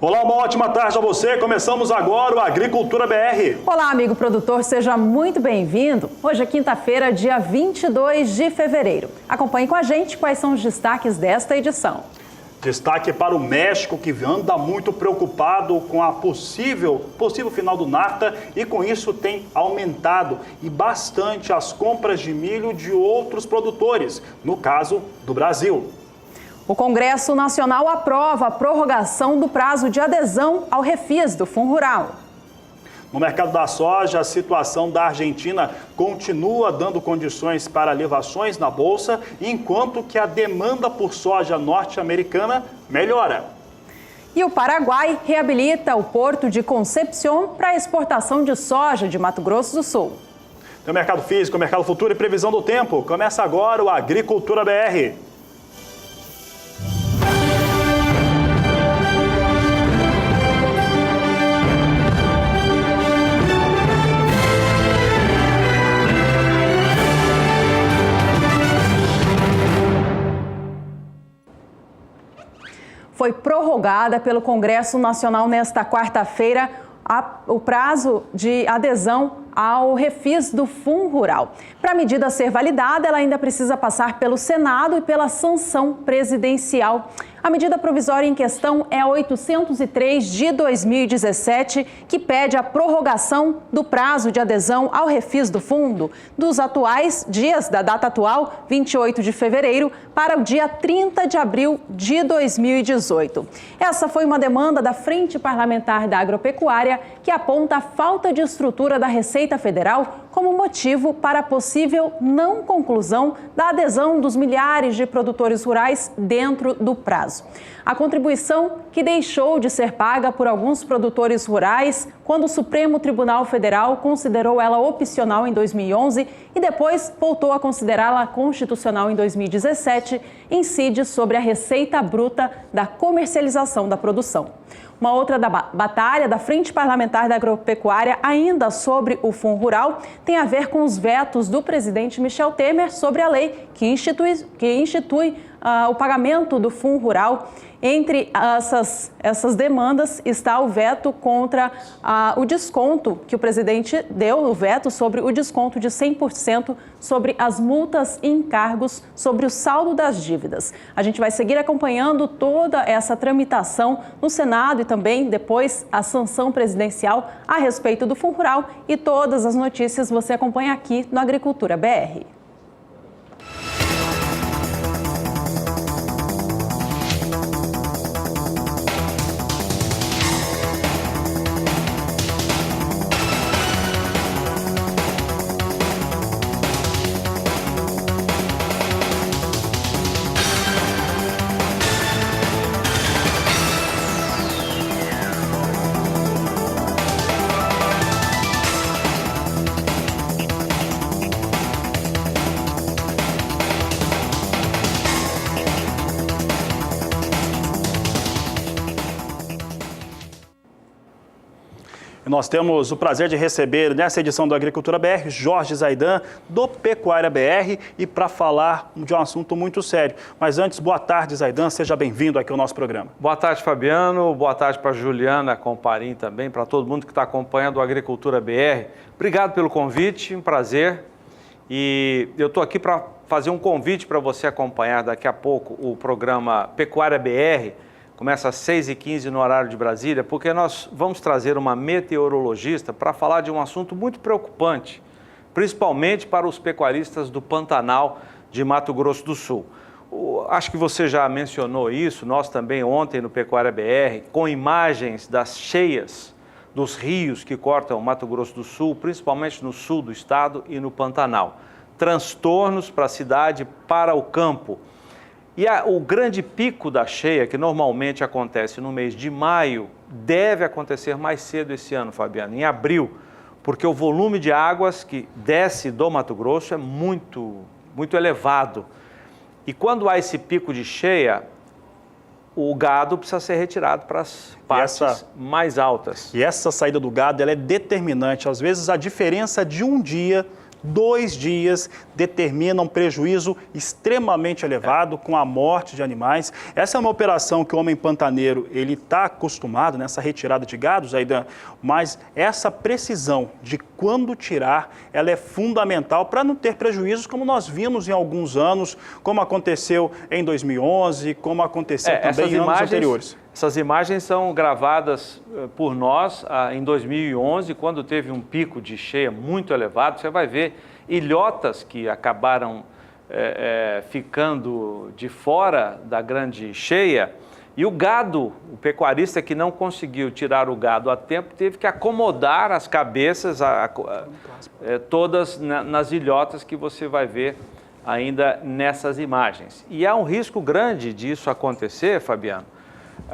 Olá, uma ótima tarde a você. Começamos agora o Agricultura BR. Olá, amigo produtor, seja muito bem-vindo. Hoje é quinta-feira, dia 22 de fevereiro. Acompanhe com a gente quais são os destaques desta edição. Destaque para o México, que anda muito preocupado com a possível final do NAFTA e com isso tem aumentado e bastante as compras de milho de outros produtores, no caso do Brasil. O Congresso Nacional aprova a prorrogação do prazo de adesão ao refis do Fundo Rural. No mercado da soja, a situação da Argentina continua dando condições para elevações na bolsa, enquanto que a demanda por soja norte-americana melhora. E o Paraguai reabilita o porto de Concepción para a exportação de soja de Mato Grosso do Sul. Tem o mercado físico, o mercado futuro e previsão do tempo. Começa agora o Agricultura BR. Foi prorrogada pelo Congresso Nacional nesta quarta-feira o prazo de adesão ao refis do Fundo Rural. Para a medida ser validada, ela ainda precisa passar pelo Senado e pela sanção presidencial. A medida provisória em questão é a 803 de 2017, que pede a prorrogação do prazo de adesão ao refis do fundo dos atuais dias da data atual, 28 de fevereiro, para o dia 30 de abril de 2018. Essa foi uma demanda da Frente Parlamentar da Agropecuária, que aponta a falta de estrutura da Receita Federal como motivo para a possível não conclusão da adesão dos milhares de produtores rurais dentro do prazo. A contribuição, que deixou de ser paga por alguns produtores rurais quando o Supremo Tribunal Federal considerou ela opcional em 2011 e depois voltou a considerá-la constitucional em 2017, incide sobre a receita bruta da comercialização da produção. Uma outra batalha da Frente Parlamentar da Agropecuária, ainda sobre o Fundo Rural, tem a ver com os vetos do presidente Michel Temer sobre a lei que institui o pagamento do Fundo Rural. Entre essas demandas está o veto contra o desconto que o presidente deu, o veto sobre o desconto de 100% sobre as multas e encargos sobre o saldo das dívidas. A gente vai seguir acompanhando toda essa tramitação no Senado e também depois a sanção presidencial a respeito do Fundo Rural, e todas as notícias você acompanha aqui no Agricultura BR. Nós temos o prazer de receber nessa edição do Agricultura BR, Jorge Zaidan, do Pecuária BR, e para falar de um assunto muito sério. Mas antes, boa tarde, Zaidan, seja bem-vindo aqui ao nosso programa. Boa tarde, Fabiano, boa tarde para a Juliana Comparim também, para todo mundo que está acompanhando o Agricultura BR. Obrigado pelo convite, um prazer. E eu estou aqui para fazer um convite para você acompanhar daqui a pouco o programa Pecuária BR. Começa às 6h15 no horário de Brasília, porque nós vamos trazer uma meteorologista para falar de um assunto muito preocupante, principalmente para os pecuaristas do Pantanal de Mato Grosso do Sul. Acho que você já mencionou isso, nós também ontem no Pecuária BR, com imagens das cheias dos rios que cortam Mato Grosso do Sul, principalmente no sul do estado e no Pantanal. Transtornos para a cidade, para o campo. E o grande pico da cheia, que normalmente acontece no mês de maio, deve acontecer mais cedo esse ano, Fabiano, em abril, porque o volume de águas que desce do Mato Grosso é muito elevado. E quando há esse pico de cheia, o gado precisa ser retirado para as partes mais altas. E essa saída do gado ela é determinante. Às vezes, a diferença de um dia 2 dias determinam um prejuízo extremamente elevado com a morte de animais. Essa é uma operação que o homem pantaneiro ele está acostumado nessa retirada de gado, Zaidan, mas essa precisão de quando tirar, ela é fundamental para não ter prejuízos como nós vimos em alguns anos, como aconteceu em 2011, como aconteceu também em anos anteriores. Essas imagens são gravadas por nós em 2011, quando teve um pico de cheia muito elevado. Você vai ver ilhotas que acabaram ficando de fora da grande cheia, e o gado, o pecuarista que não conseguiu tirar o gado a tempo, teve que acomodar as cabeças todas nas ilhotas que você vai ver ainda nessas imagens. E há um risco grande disso acontecer, Fabiano,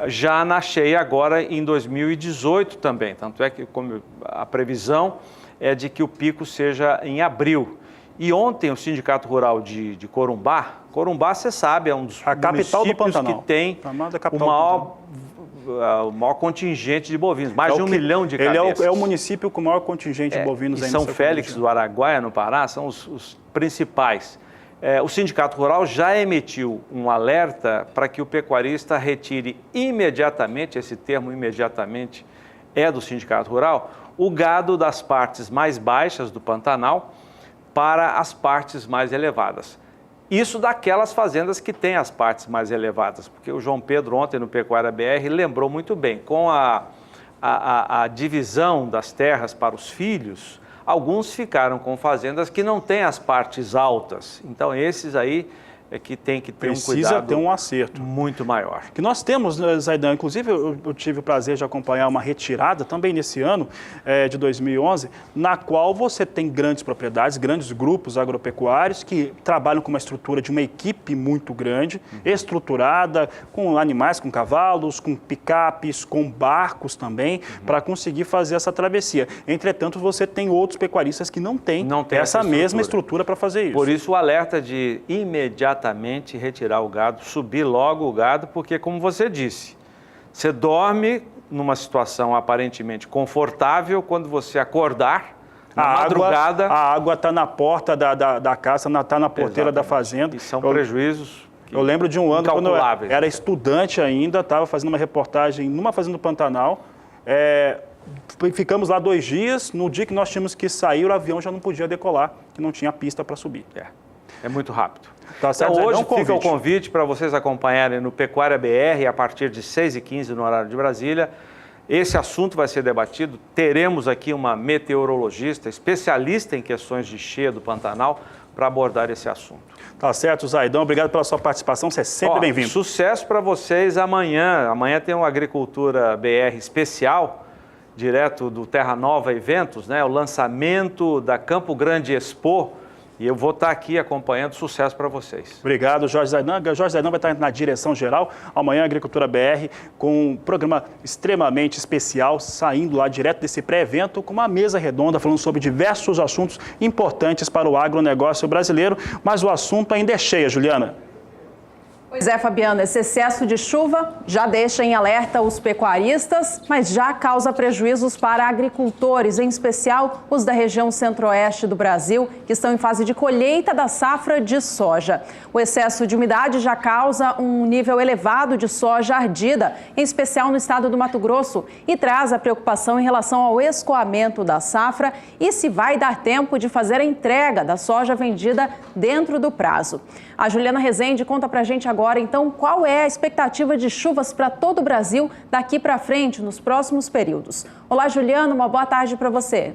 já na cheia agora em 2018 também. Tanto é que como a previsão é de que o pico seja em abril. E ontem o Sindicato Rural de Corumbá, você sabe, é um dos municípios que tem o maior contingente de bovinos, mais de 1 milhão de cabeças. Ele é o município com o maior contingente de bovinos. E São Félix do Araguaia, no Pará, são os principais. O Sindicato Rural já emitiu um alerta para que o pecuarista retire imediatamente, esse termo imediatamente é do Sindicato Rural, o gado das partes mais baixas do Pantanal para as partes mais elevadas. Isso daquelas fazendas que têm as partes mais elevadas, porque o João Pedro ontem no Pecuária BR lembrou muito bem, com a divisão das terras para os filhos, alguns ficaram com fazendas que não têm as partes altas. Então, esses aí é que tem que ter um cuidado. Precisa ter um acerto muito maior. Que nós temos, Zaidan, inclusive eu tive o prazer de acompanhar uma retirada também nesse ano de 2011, na qual você tem grandes propriedades, grandes grupos agropecuários que trabalham com uma estrutura de uma equipe muito grande, estruturada, com animais, com cavalos, com picapes, com barcos também, para conseguir fazer essa travessia. Entretanto, você tem outros pecuaristas que não têm essa mesma estrutura para fazer isso. Por isso o alerta de imediatamente retirar o gado, subir logo o gado, porque como você disse, você dorme numa situação aparentemente confortável, quando você acordar, na madrugada... A água está na porta da casa, está na porteira da fazenda. E são prejuízos... Eu lembro de um ano, quando eu era estudante ainda, estava fazendo uma reportagem numa fazenda do Pantanal, ficamos lá 2 dias, no dia que nós tínhamos que sair, o avião já não podia decolar, que não tinha pista para subir. É muito rápido. Tá certo, então, hoje fica o convite para vocês acompanharem no Pecuária BR, a partir de 6h15 no horário de Brasília. Esse assunto vai ser debatido. Teremos aqui uma meteorologista, especialista em questões de cheia do Pantanal, para abordar esse assunto. Tá certo, Zaidan. Obrigado pela sua participação. Você é sempre bem-vindo. Sucesso para vocês amanhã. Amanhã tem uma Agricultura BR especial, direto do Terra Nova Eventos, né? O lançamento da Campo Grande Expo. E eu vou estar aqui acompanhando. Sucesso para vocês. Obrigado, Jorge Zaidan. Jorge Zaidan vai estar na direção geral. Amanhã, Agricultura BR, com um programa extremamente especial, saindo lá direto desse pré-evento, com uma mesa redonda, falando sobre diversos assuntos importantes para o agronegócio brasileiro. Mas o assunto ainda é cheio, Juliana. Pois é, Fabiano, esse excesso de chuva já deixa em alerta os pecuaristas, mas já causa prejuízos para agricultores, em especial os da região centro-oeste do Brasil, que estão em fase de colheita da safra de soja. O excesso de umidade já causa um nível elevado de soja ardida, em especial no estado do Mato Grosso, e traz a preocupação em relação ao escoamento da safra e se vai dar tempo de fazer a entrega da soja vendida dentro do prazo. A Juliana Rezende conta pra gente agora, então, qual é a expectativa de chuvas para todo o Brasil daqui para frente, nos próximos períodos. Olá, Juliana, uma boa tarde para você.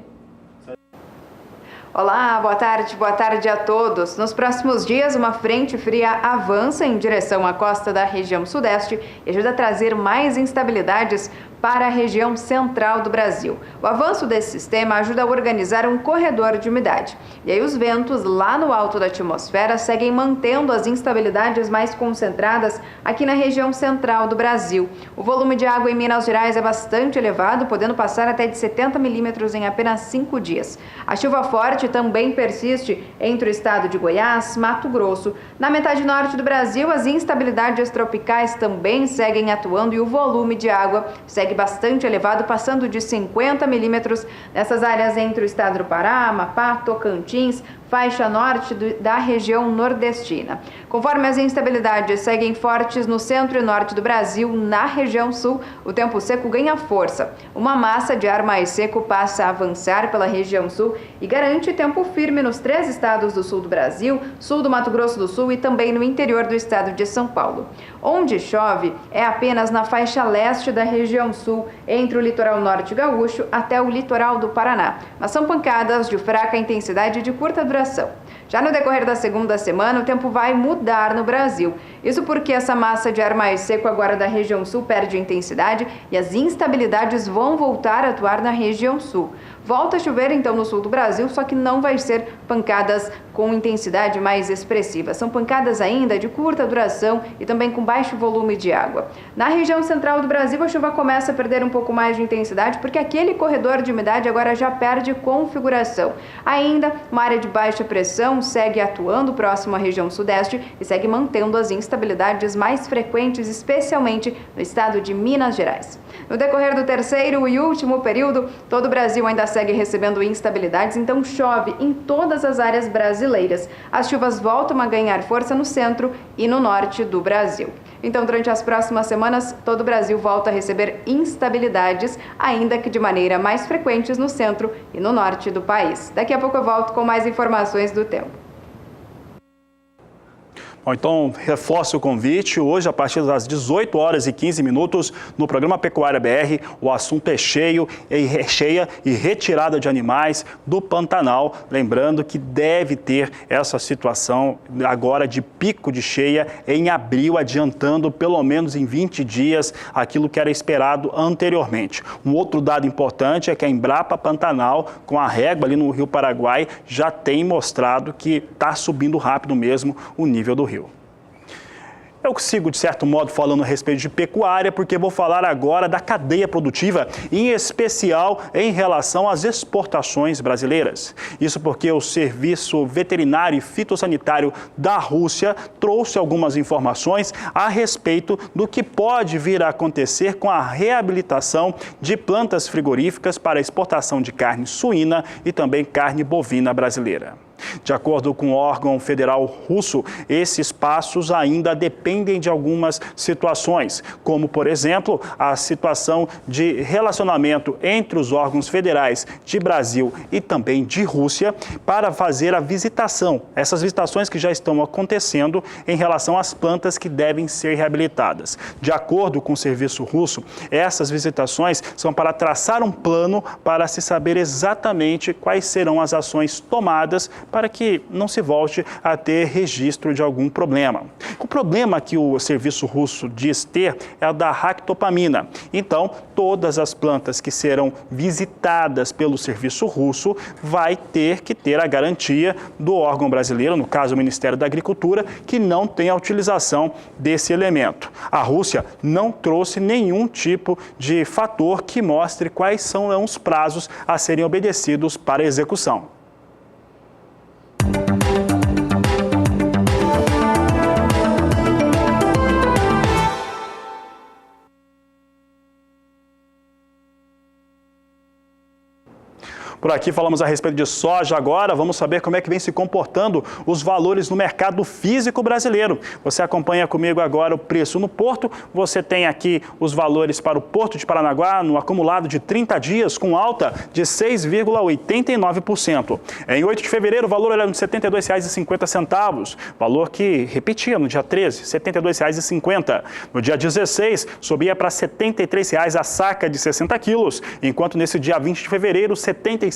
Olá, boa tarde a todos. Nos próximos dias, uma frente fria avança em direção à costa da região sudeste e ajuda a trazer mais instabilidades para a região central do Brasil. O avanço desse sistema ajuda a organizar um corredor de umidade. E aí os ventos lá no alto da atmosfera seguem mantendo as instabilidades mais concentradas aqui na região central do Brasil. O volume de água em Minas Gerais é bastante elevado, podendo passar até de 70 milímetros em apenas 5 dias. A chuva forte também persiste entre o estado de Goiás, Mato Grosso. Na metade norte do Brasil, as instabilidades tropicais também seguem atuando e o volume de água segue segue bastante elevado, passando de 50 milímetros nessas áreas entre o estado do Pará, Amapá, Tocantins, faixa norte da região nordestina. Conforme as instabilidades seguem fortes no centro e norte do Brasil, na região sul, o tempo seco ganha força. Uma massa de ar mais seco passa a avançar pela região sul e garante tempo firme nos 3 estados do sul do Brasil, sul do Mato Grosso do Sul e também no interior do estado de São Paulo. Onde chove é apenas na faixa leste da região sul, entre o litoral norte gaúcho até o litoral do Paraná, mas são pancadas de fraca intensidade e de curta duração. Já no decorrer da segunda semana, o tempo vai mudar no Brasil. Isso porque essa massa de ar mais seco agora da região sul perde intensidade e as instabilidades vão voltar a atuar na região sul. Volta a chover então no sul do Brasil, só que não vai ser pancadas com intensidade mais expressiva. São pancadas ainda de curta duração e também com baixo volume de água. Na região central do Brasil, a chuva começa a perder um pouco mais de intensidade porque aquele corredor de umidade agora já perde configuração. Ainda, uma área de baixa pressão segue atuando próximo à região sudeste e segue mantendo as instabilidades mais frequentes, especialmente no estado de Minas Gerais. No decorrer do terceiro e último período, todo o Brasil ainda segue recebendo instabilidades, então chove em todas as áreas brasileiras. As chuvas voltam a ganhar força no centro e no norte do Brasil. Então, durante as próximas semanas, todo o Brasil volta a receber instabilidades, ainda que de maneira mais frequentes no centro e no norte do país. Daqui a pouco eu volto com mais informações do tempo. Bom, então, reforço o convite. Hoje, a partir das 18 horas e 15 minutos, no programa Pecuária BR, o assunto é cheia e retirada de animais do Pantanal. Lembrando que deve ter essa situação agora de pico de cheia em abril, adiantando pelo menos em 20 dias aquilo que era esperado anteriormente. Um outro dado importante é que a Embrapa Pantanal, com a régua ali no Rio Paraguai, já tem mostrado que está subindo rápido mesmo o nível do rio. Eu sigo, de certo modo, falando a respeito de pecuária, porque vou falar agora da cadeia produtiva, em especial em relação às exportações brasileiras. Isso porque o Serviço Veterinário e Fitossanitário da Rússia trouxe algumas informações a respeito do que pode vir a acontecer com a reabilitação de plantas frigoríficas para exportação de carne suína e também carne bovina brasileira. De acordo com o órgão federal russo, esses passos ainda dependem de algumas situações, como, por exemplo, a situação de relacionamento entre os órgãos federais de Brasil e também de Rússia para fazer a visitação, essas visitações que já estão acontecendo em relação às plantas que devem ser reabilitadas. De acordo com o serviço russo, essas visitações são para traçar um plano para se saber exatamente quais serão as ações tomadas para que não se volte a ter registro de algum problema. O problema que o serviço russo diz ter é o da ractopamina. Então, todas as plantas que serão visitadas pelo serviço russo vai ter que ter a garantia do órgão brasileiro, no caso o Ministério da Agricultura, que não tem a utilização desse elemento. A Rússia não trouxe nenhum tipo de fator que mostre quais são os prazos a serem obedecidos para a execução. Por aqui falamos a respeito de soja agora, vamos saber como é que vem se comportando os valores no mercado físico brasileiro. Você acompanha comigo agora o preço no Porto, você tem aqui os valores para o Porto de Paranaguá no acumulado de 30 dias com alta de 6,89%. Em 8 de fevereiro o valor era de R$ 72,50, valor que repetia no dia 13, R$ 72,50. No dia 16 subia para R$ 73,00 a saca de 60 quilos, enquanto nesse dia 20 de fevereiro R$ 76,50.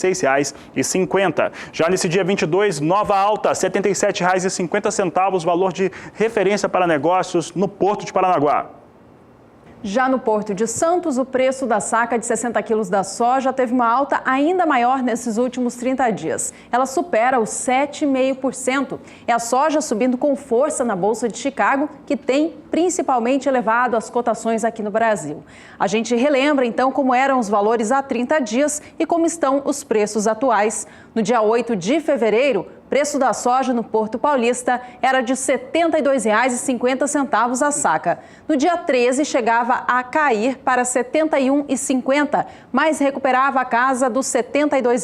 Já nesse dia 22, nova alta, R$ 77,50, valor de referência para negócios no Porto de Paranaguá. Já no Porto de Santos, o preço da saca de 60 quilos da soja teve uma alta ainda maior nesses últimos 30 dias. Ela supera os 7,5%. É a soja subindo com força na Bolsa de Chicago, que tem principalmente elevado as cotações aqui no Brasil. A gente relembra então como eram os valores há 30 dias e como estão os preços atuais. No dia 8 de fevereiro, o preço da soja no Porto Paulista era de R$ 72,50 a saca. No dia 13, chegava a cair para R$ 71,50, mas recuperava a casa dos R$ 72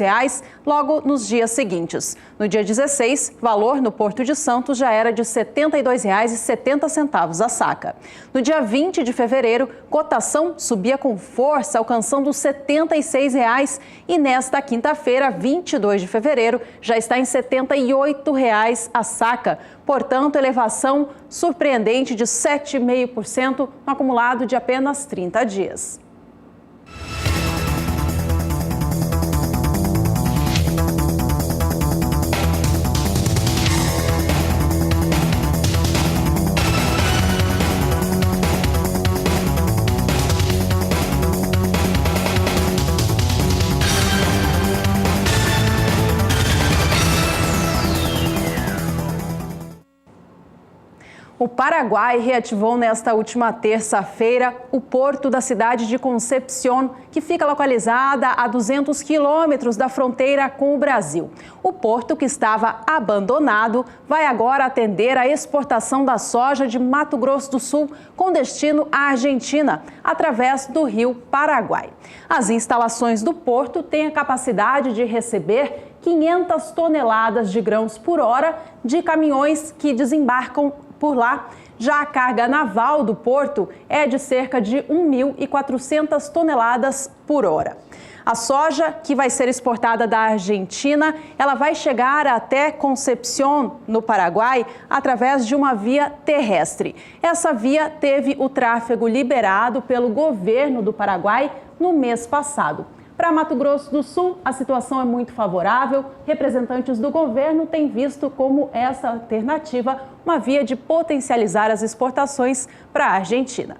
logo nos dias seguintes. No dia 16, valor no Porto de Santos já era de R$ 72,70 a saca. No dia 20 de fevereiro, cotação subia com força, alcançando os R$ 76 e nesta quinta-feira, 22 de fevereiro, já está em R$ 78 a saca. Portanto, elevação surpreendente de 7,5% no acumulado de apenas 30 dias. O Paraguai reativou nesta última terça-feira o porto da cidade de Concepción, que fica localizada a 200 quilômetros da fronteira com o Brasil. O porto, que estava abandonado, vai agora atender a exportação da soja de Mato Grosso do Sul com destino à Argentina, através do rio Paraguai. As instalações do porto têm a capacidade de receber 500 toneladas de grãos por hora de caminhões que desembarcam por lá. Já a carga naval do porto é de cerca de 1.400 toneladas por hora. A soja, que vai ser exportada da Argentina, ela vai chegar até Concepción, no Paraguai, através de uma via terrestre. Essa via teve o tráfego liberado pelo governo do Paraguai no mês passado. Para Mato Grosso do Sul, a situação é muito favorável. Representantes do governo têm visto como essa alternativa uma via de potencializar as exportações para a Argentina.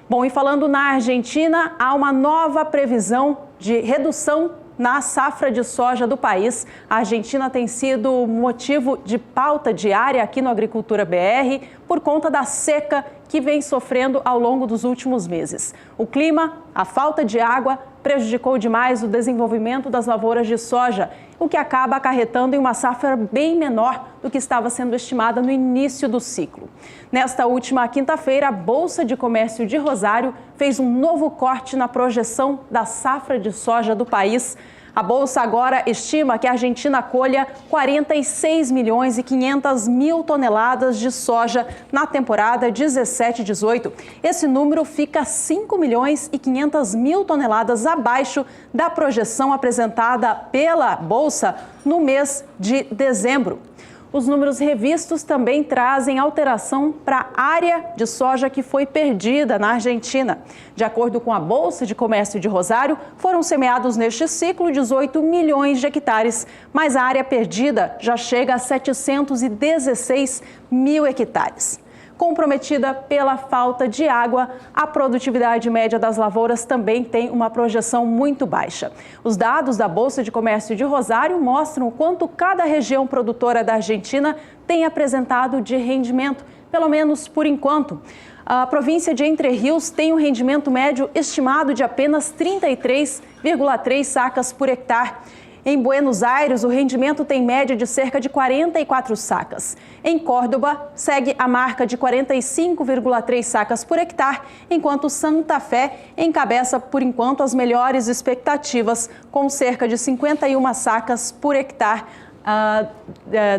Bom, e falando na Argentina, há uma nova previsão de redução na safra de soja do país. A Argentina tem sido motivo de pauta diária aqui no Agricultura BR por conta da seca que vem sofrendo ao longo dos últimos meses. O clima, a falta de água, prejudicou demais o desenvolvimento das lavouras de soja, o que acaba acarretando em uma safra bem menor do que estava sendo estimada no início do ciclo. Nesta última quinta-feira, a Bolsa de Comércio de Rosário fez um novo corte na projeção da safra de soja do país. A Bolsa agora estima que a Argentina colha 46.500.000 toneladas de soja na temporada 17-18. Esse número fica 5.500.000 toneladas abaixo da projeção apresentada pela Bolsa no mês de dezembro. Os números revistos também trazem alteração para a área de soja que foi perdida na Argentina. De acordo com a Bolsa de Comércio de Rosário, foram semeados neste ciclo 18 milhões de hectares, mas a área perdida já chega a 716 mil hectares. Comprometida pela falta de água, a produtividade média das lavouras também tem uma projeção muito baixa. Os dados da Bolsa de Comércio de Rosário mostram o quanto cada região produtora da Argentina tem apresentado de rendimento, pelo menos por enquanto. A província de Entre Rios tem um rendimento médio estimado de apenas 33,3 sacas por hectare. Em Buenos Aires, o rendimento tem média de cerca de 44 sacas. Em Córdoba, segue a marca de 45,3 sacas por hectare, enquanto Santa Fé encabeça, por enquanto, as melhores expectativas, com cerca de 51 sacas por hectare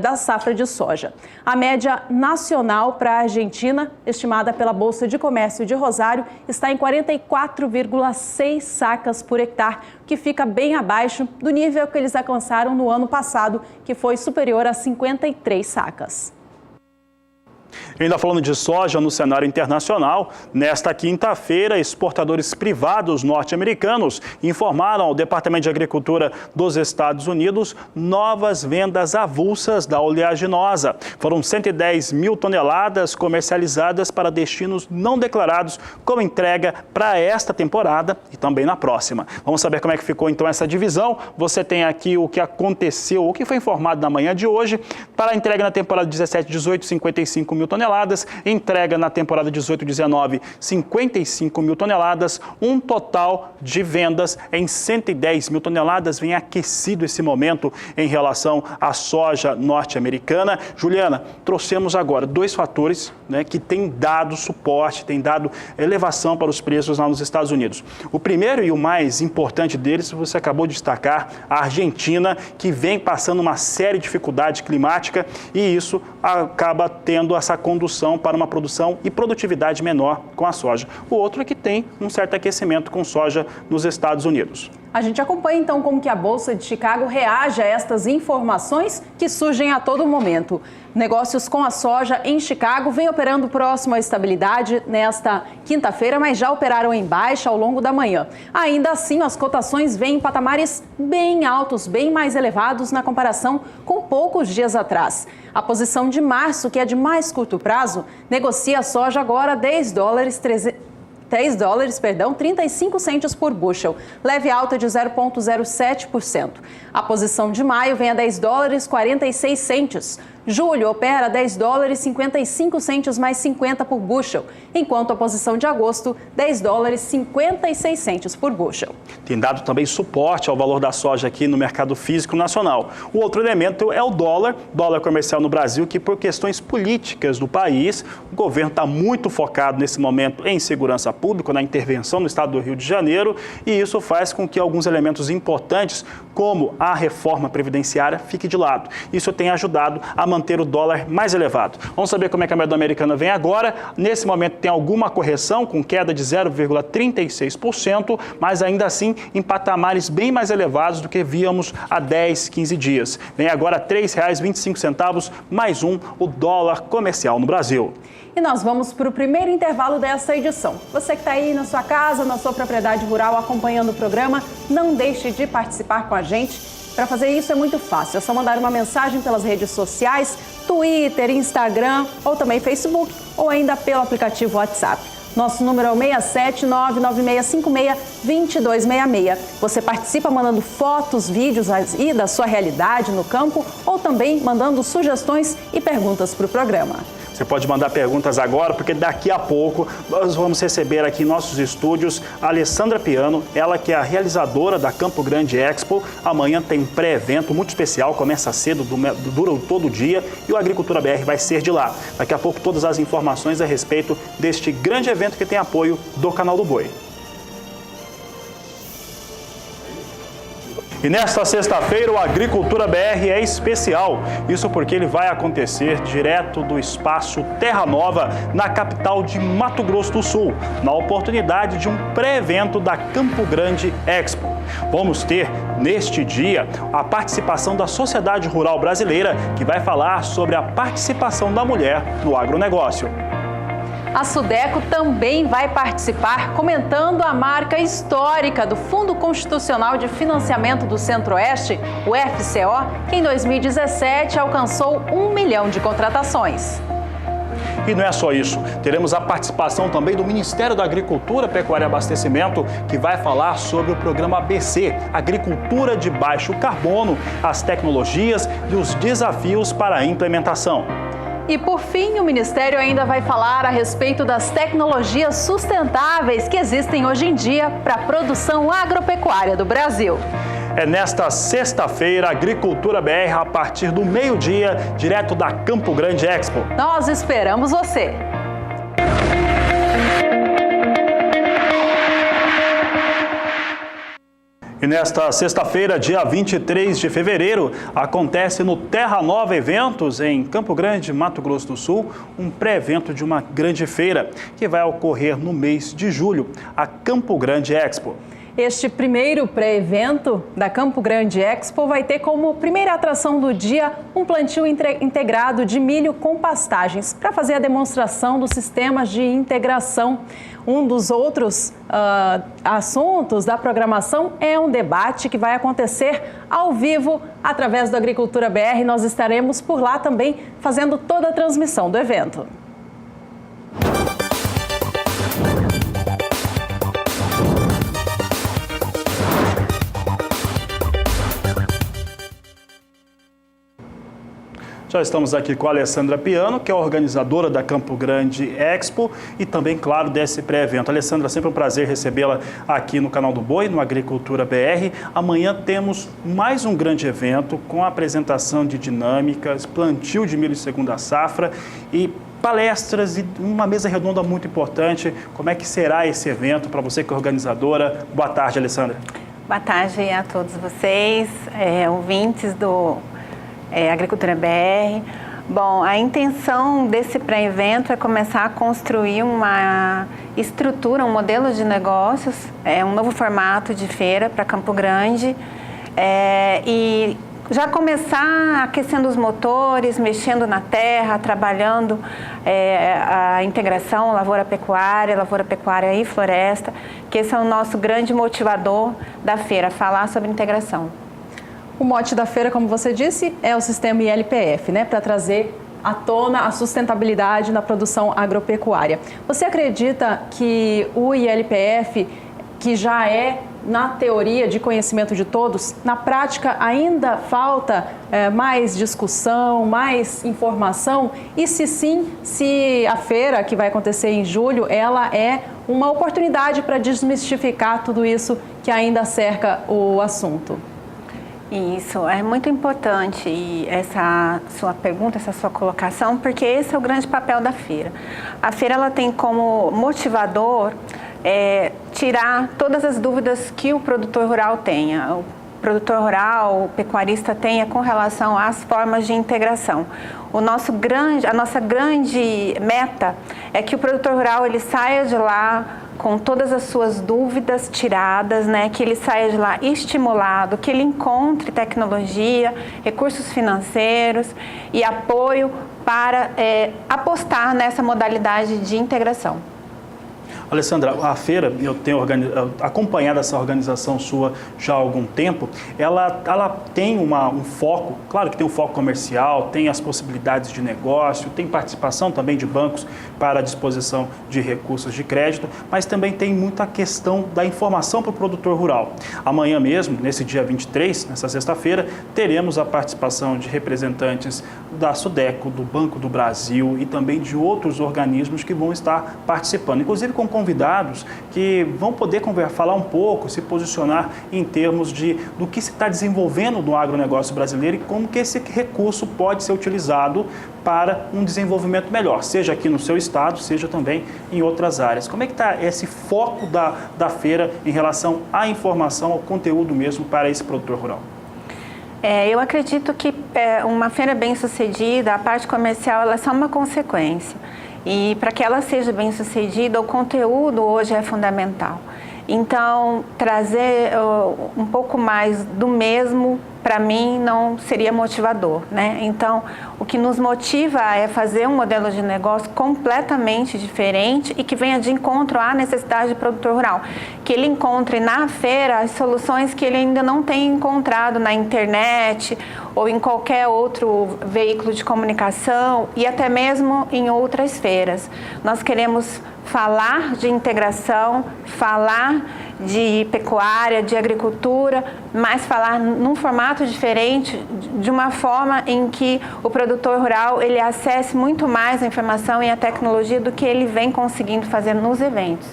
da safra de soja. A média nacional para a Argentina, estimada pela Bolsa de Comércio de Rosário, está em 44,6 sacas por hectare, que fica bem abaixo do nível que eles alcançaram no ano passado, que foi superior a 53 sacas. Ainda falando de soja no cenário internacional, nesta quinta-feira, exportadores privados norte-americanos informaram ao Departamento de Agricultura dos Estados Unidos novas vendas avulsas da oleaginosa. Foram 110 mil toneladas comercializadas para destinos não declarados como entrega para esta temporada e também na próxima. Vamos saber como é que ficou então essa divisão. Você tem aqui o que aconteceu, o que foi informado na manhã de hoje. Para a entrega na temporada 17-18, 55 mil toneladas, entrega na temporada 18-19 55 mil toneladas, um total de vendas em 110 mil toneladas. Vem aquecido esse momento em relação à soja norte-americana. Juliana, trouxemos agora dois fatores, né, que têm dado suporte, têm dado elevação para os preços lá nos Estados Unidos. O primeiro e o mais importante deles, você acabou de destacar, a Argentina, que vem passando uma série de dificuldades climáticas e isso acaba tendo essa condução para uma produção e produtividade menor com a soja. O outro é que tem um certo aquecimento com soja nos Estados Unidos. A gente acompanha então como que a Bolsa de Chicago reage a estas informações que surgem a todo momento. Negócios com a soja em Chicago vêm operando próximo à estabilidade nesta quinta-feira, mas já operaram em baixa ao longo da manhã. Ainda assim, as cotações vêm em patamares bem altos, bem mais elevados na comparação com poucos dias atrás. A posição de março, que é de mais curto prazo, negocia a soja agora a 10 dólares 35 centes por bushel, leve alta de 0,07%. A posição de maio vem a 10 dólares 46 centes. Julho opera 10 dólares 55 centes mais 50 por bushel, enquanto a posição de agosto, 10 dólares 56 centes por bushel. Tem dado também suporte ao valor da soja aqui no mercado físico nacional. O outro elemento é o dólar comercial no Brasil, que por questões políticas do país, o governo está muito focado nesse momento em segurança pública, na intervenção no estado do Rio de Janeiro, e isso faz com que alguns elementos importantes, como a reforma previdenciária, fique de lado. Isso tem ajudado a manter o dólar mais elevado. Vamos saber como é que a moeda americana vem agora. Nesse momento tem alguma correção, com queda de 0,36%, mas ainda assim em patamares bem mais elevados do que víamos há 10, 15 dias. Vem agora R$ 3,25 mais o dólar comercial no Brasil. E nós vamos para o primeiro intervalo dessa edição. Você que está aí na sua casa, na sua propriedade rural, acompanhando o programa, não deixe de participar com a gente. Para fazer isso é muito fácil, é só mandar uma mensagem pelas redes sociais, Twitter, Instagram ou também Facebook ou ainda pelo aplicativo WhatsApp. Nosso número é o 67996562266. Você participa mandando fotos, vídeos aí da sua realidade no campo ou também mandando sugestões e perguntas para o programa. Você pode mandar perguntas agora, porque daqui a pouco nós vamos receber aqui em nossos estúdios a Alessandra Piano, ela que é a realizadora da Campo Grande Expo. Amanhã tem um pré-evento muito especial, começa cedo, dura todo o dia e o Agricultura BR vai ser de lá. Daqui a pouco todas as informações a respeito deste grande evento que tem apoio do Canal do Boi. E nesta sexta-feira o Agricultura BR é especial, isso porque ele vai acontecer direto do espaço Terra Nova, na capital de Mato Grosso do Sul, na oportunidade de um pré-evento da Campo Grande Expo. Vamos ter, neste dia, a participação da Sociedade Rural Brasileira, que vai falar sobre a participação da mulher no agronegócio. A Sudeco também vai participar comentando a marca histórica do Fundo Constitucional de Financiamento do Centro-Oeste, o FCO, que em 2017 alcançou 1 milhão de contratações. E não é só isso, teremos a participação também do Ministério da Agricultura, Pecuária e Abastecimento, que vai falar sobre o programa ABC, Agricultura de Baixo Carbono, as tecnologias e os desafios para a implementação. E por fim, o Ministério ainda vai falar a respeito das tecnologias sustentáveis que existem hoje em dia para a produção agropecuária do Brasil. É nesta sexta-feira, Agricultura BR, a partir do meio-dia, direto da Campo Grande Expo. Nós esperamos você! E nesta sexta-feira, dia 23 de fevereiro, acontece no Terra Nova Eventos, em Campo Grande, Mato Grosso do Sul, um pré-evento de uma grande feira que vai ocorrer no mês de julho, a Campo Grande Expo. Este primeiro pré-evento da Campo Grande Expo vai ter como primeira atração do dia um plantio integrado de milho com pastagens para fazer a demonstração dos sistemas de integração. Um dos outros assuntos da programação é um debate que vai acontecer ao vivo através do Agricultura BR. Nós estaremos por lá também fazendo toda a transmissão do evento. Já estamos aqui com a Alessandra Piano, que é organizadora da Campo Grande Expo e também, claro, desse pré-evento. Alessandra, sempre um prazer recebê-la aqui no canal do Boi, no Agricultura BR. Amanhã temos mais um grande evento com a apresentação de dinâmicas, plantio de milho de segunda safra e palestras e uma mesa redonda muito importante. Como é que será esse evento para você que é organizadora? Boa tarde, Alessandra. Boa tarde a todos vocês, ouvintes do Agricultura BR. Bom, a intenção desse pré-evento é começar a construir uma estrutura, um modelo de negócios, um novo formato de feira para Campo Grande e já começar aquecendo os motores, mexendo na terra, trabalhando a integração lavoura-pecuária e floresta, que esse é o nosso grande motivador da feira, falar sobre integração. O mote da feira, como você disse, é o sistema ILPF, né, para trazer à tona a sustentabilidade na produção agropecuária. Você acredita que o ILPF, que já é na teoria de conhecimento de todos, na prática ainda falta mais discussão, mais informação? E se sim, se a feira que vai acontecer em julho, ela é uma oportunidade para desmistificar tudo isso que ainda cerca o assunto? Isso, é muito importante essa sua pergunta, essa sua colocação, porque esse é o grande papel da feira. A feira ela tem como motivador tirar todas as dúvidas que o produtor rural tenha. O produtor rural, o pecuarista tenha com relação às formas de integração. A nossa grande meta é que o produtor rural ele saia de lá com todas as suas dúvidas tiradas, né? Que ele saia de lá estimulado, que ele encontre tecnologia, recursos financeiros e apoio para apostar nessa modalidade de integração. Alessandra, a feira, eu tenho acompanhado essa organização sua já há algum tempo, ela tem um foco, claro que tem um foco comercial, tem as possibilidades de negócio, tem participação também de bancos para a disposição de recursos de crédito, mas também tem muita questão da informação para o produtor rural. Amanhã mesmo, nesse dia 23, nessa sexta-feira, teremos a participação de representantes da Sudeco, do Banco do Brasil e também de outros organismos que vão estar participando, inclusive com convidados que vão poder falar um pouco, se posicionar em termos do que se está desenvolvendo no agronegócio brasileiro e como que esse recurso pode ser utilizado para um desenvolvimento melhor, seja aqui no seu estado, seja também em outras áreas. Como é que está esse foco da feira em relação à informação, ao conteúdo mesmo para esse produtor rural? Eu acredito que uma feira bem-sucedida, a parte comercial, ela é só uma consequência. E para que ela seja bem-sucedida, o conteúdo hoje é fundamental. Então, trazer um pouco mais do mesmo, para mim, não seria motivador, né? Então, o que nos motiva é fazer um modelo de negócio completamente diferente e que venha de encontro à necessidade do produtor rural. Que ele encontre na feira as soluções que ele ainda não tem encontrado na internet ou em qualquer outro veículo de comunicação e até mesmo em outras feiras. Nós queremos falar de integração, falar de pecuária, de agricultura, mas falar num formato diferente, de uma forma em que o produtor rural ele acesse muito mais a informação e a tecnologia do que ele vem conseguindo fazer nos eventos.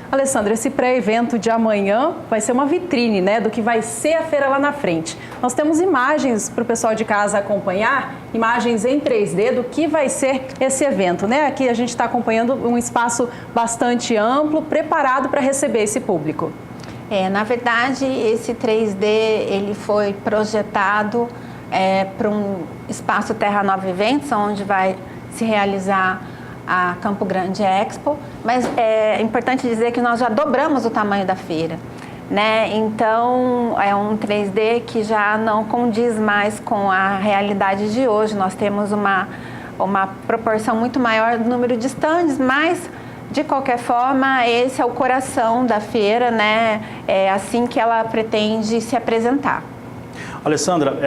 Alessandra, esse pré-evento de amanhã vai ser uma vitrine, né, do que vai ser a feira lá na frente. Nós temos imagens para o pessoal de casa acompanhar, imagens em 3D do que vai ser esse evento, né? Aqui a gente está acompanhando um espaço bastante amplo, preparado para receber esse público. Na verdade, esse 3D ele foi projetado para um espaço Terra Nova Eventos, onde vai se realizar a Campo Grande Expo, mas é importante dizer que nós já dobramos o tamanho da feira, né? Então, é um 3D que já não condiz mais com a realidade de hoje. Nós temos uma proporção muito maior do número de stands, mas, de qualquer forma, esse é o coração da feira, né? É assim que ela pretende se apresentar. Alessandra,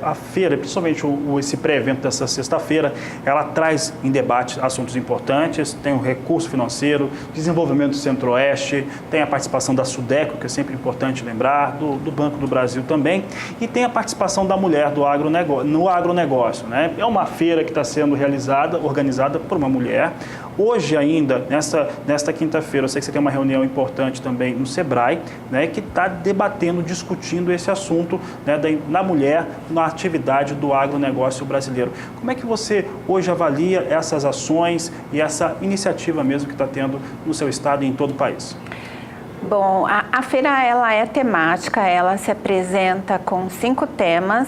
a feira, principalmente esse pré-evento dessa sexta-feira, ela traz em debate assuntos importantes, tem o recurso financeiro, desenvolvimento do Centro-Oeste, tem a participação da Sudeco, que é sempre importante lembrar, do Banco do Brasil também, e tem a participação da mulher no agronegócio, né? É uma feira que está sendo organizada por uma mulher. Hoje ainda, nesta quinta-feira, eu sei que você tem uma reunião importante também no Sebrae, né, que está debatendo, discutindo esse assunto, né, da mulher na atividade do agronegócio brasileiro. Como é que você hoje avalia essas ações e essa iniciativa mesmo que está tendo no seu estado e em todo o país? Bom, a feira ela é temática, ela se apresenta com 5 temas.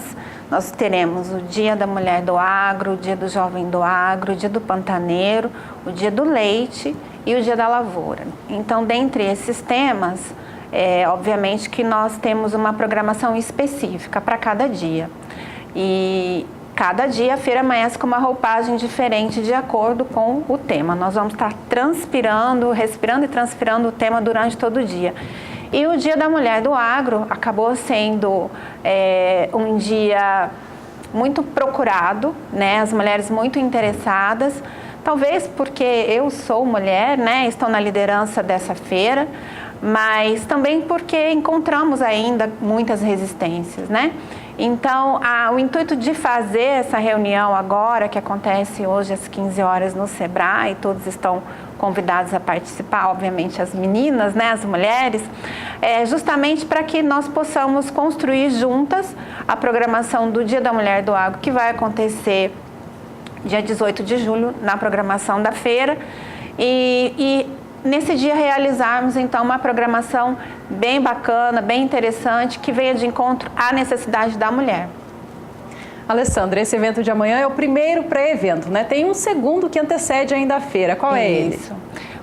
Nós teremos o Dia da Mulher do Agro, o Dia do Jovem do Agro, o Dia do Pantaneiro, o Dia do Leite e o Dia da Lavoura. Então, dentre esses temas, obviamente que nós temos uma programação específica para cada dia. E cada dia a feira amanhece com uma roupagem diferente de acordo com o tema. Nós vamos estar respirando e transpirando o tema durante todo o dia. E o Dia da Mulher do Agro acabou sendo um dia muito procurado, né? As mulheres muito interessadas, talvez porque eu sou mulher, né? Estou na liderança dessa feira, mas também porque encontramos ainda muitas resistências, né? Então, o intuito de fazer essa reunião agora, que acontece hoje às 15 horas no Sebrae, todos estão convidados a participar, obviamente as meninas, né, as mulheres, justamente para que nós possamos construir juntas a programação do Dia da Mulher do Agro, que vai acontecer dia 18 de julho, na programação da feira, e nesse dia realizarmos então uma programação bem bacana, bem interessante, que venha de encontro à necessidade da mulher. Alessandra, esse evento de amanhã é o primeiro pré-evento, né? Tem um segundo que antecede ainda a feira. Qual é ele? Isso.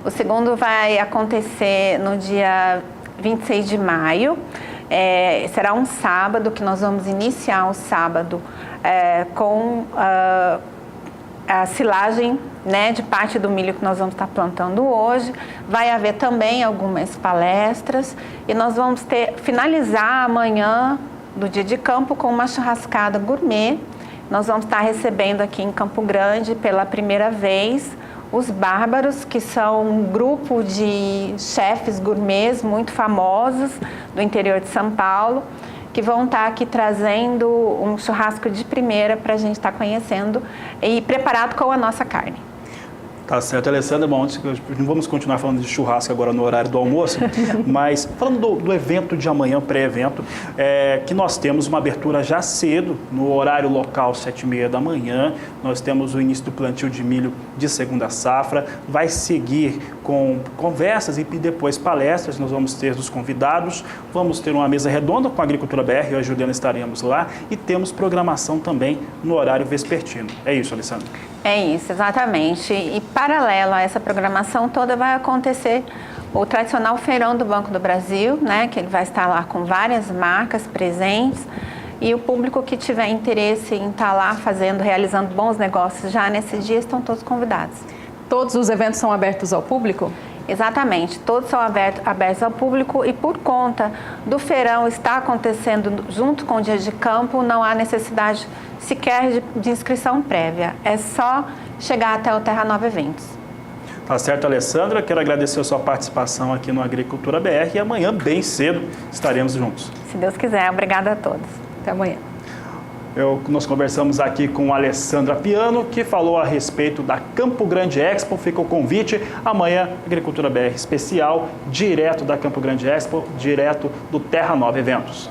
O segundo vai acontecer no dia 26 de maio. Será um sábado, que nós vamos iniciar o sábado com a silagem, né, de parte do milho que nós vamos estar plantando hoje. Vai haver também algumas palestras e nós vamos finalizar amanhã do dia de campo com uma churrascada gourmet. Nós vamos estar recebendo aqui em Campo Grande pela primeira vez os Bárbaros, que são um grupo de chefes gourmets muito famosos do interior de São Paulo, que vão estar aqui trazendo um churrasco de primeira para a gente estar conhecendo e preparado com a nossa carne. Tá certo, Alessandra. Bom, não vamos continuar falando de churrasco agora no horário do almoço, mas falando do evento de amanhã, pré-evento, que nós temos uma abertura já cedo, no horário local, 7h30 da manhã. Nós temos o início do plantio de milho de segunda safra. Vai seguir com conversas e depois palestras. Nós vamos ter dos convidados, vamos ter uma mesa redonda com a Agricultura BR, eu e a Juliana estaremos lá, e temos programação também no horário vespertino. É isso, Alessandra? É isso, exatamente. E paralelo a essa programação toda vai acontecer o tradicional feirão do Banco do Brasil, né, que ele vai estar lá com várias marcas presentes, e o público que tiver interesse em estar lá realizando bons negócios já nesse dia, estão todos convidados. Todos os eventos são abertos ao público? Exatamente, todos são abertos ao público, e por conta do feirão estar acontecendo junto com o dia de campo, não há necessidade sequer de inscrição prévia. É só chegar até o Terra Nova Eventos. Tá certo, Alessandra. Quero agradecer a sua participação aqui no Agricultura BR, e amanhã, bem cedo, estaremos juntos. Se Deus quiser. Obrigada a todos. Até amanhã. Nós conversamos aqui com a Alessandra Piano, que falou a respeito da Campo Grande Expo. Fica o convite, amanhã, Agricultura BR especial, direto da Campo Grande Expo, direto do Terra Nova Eventos.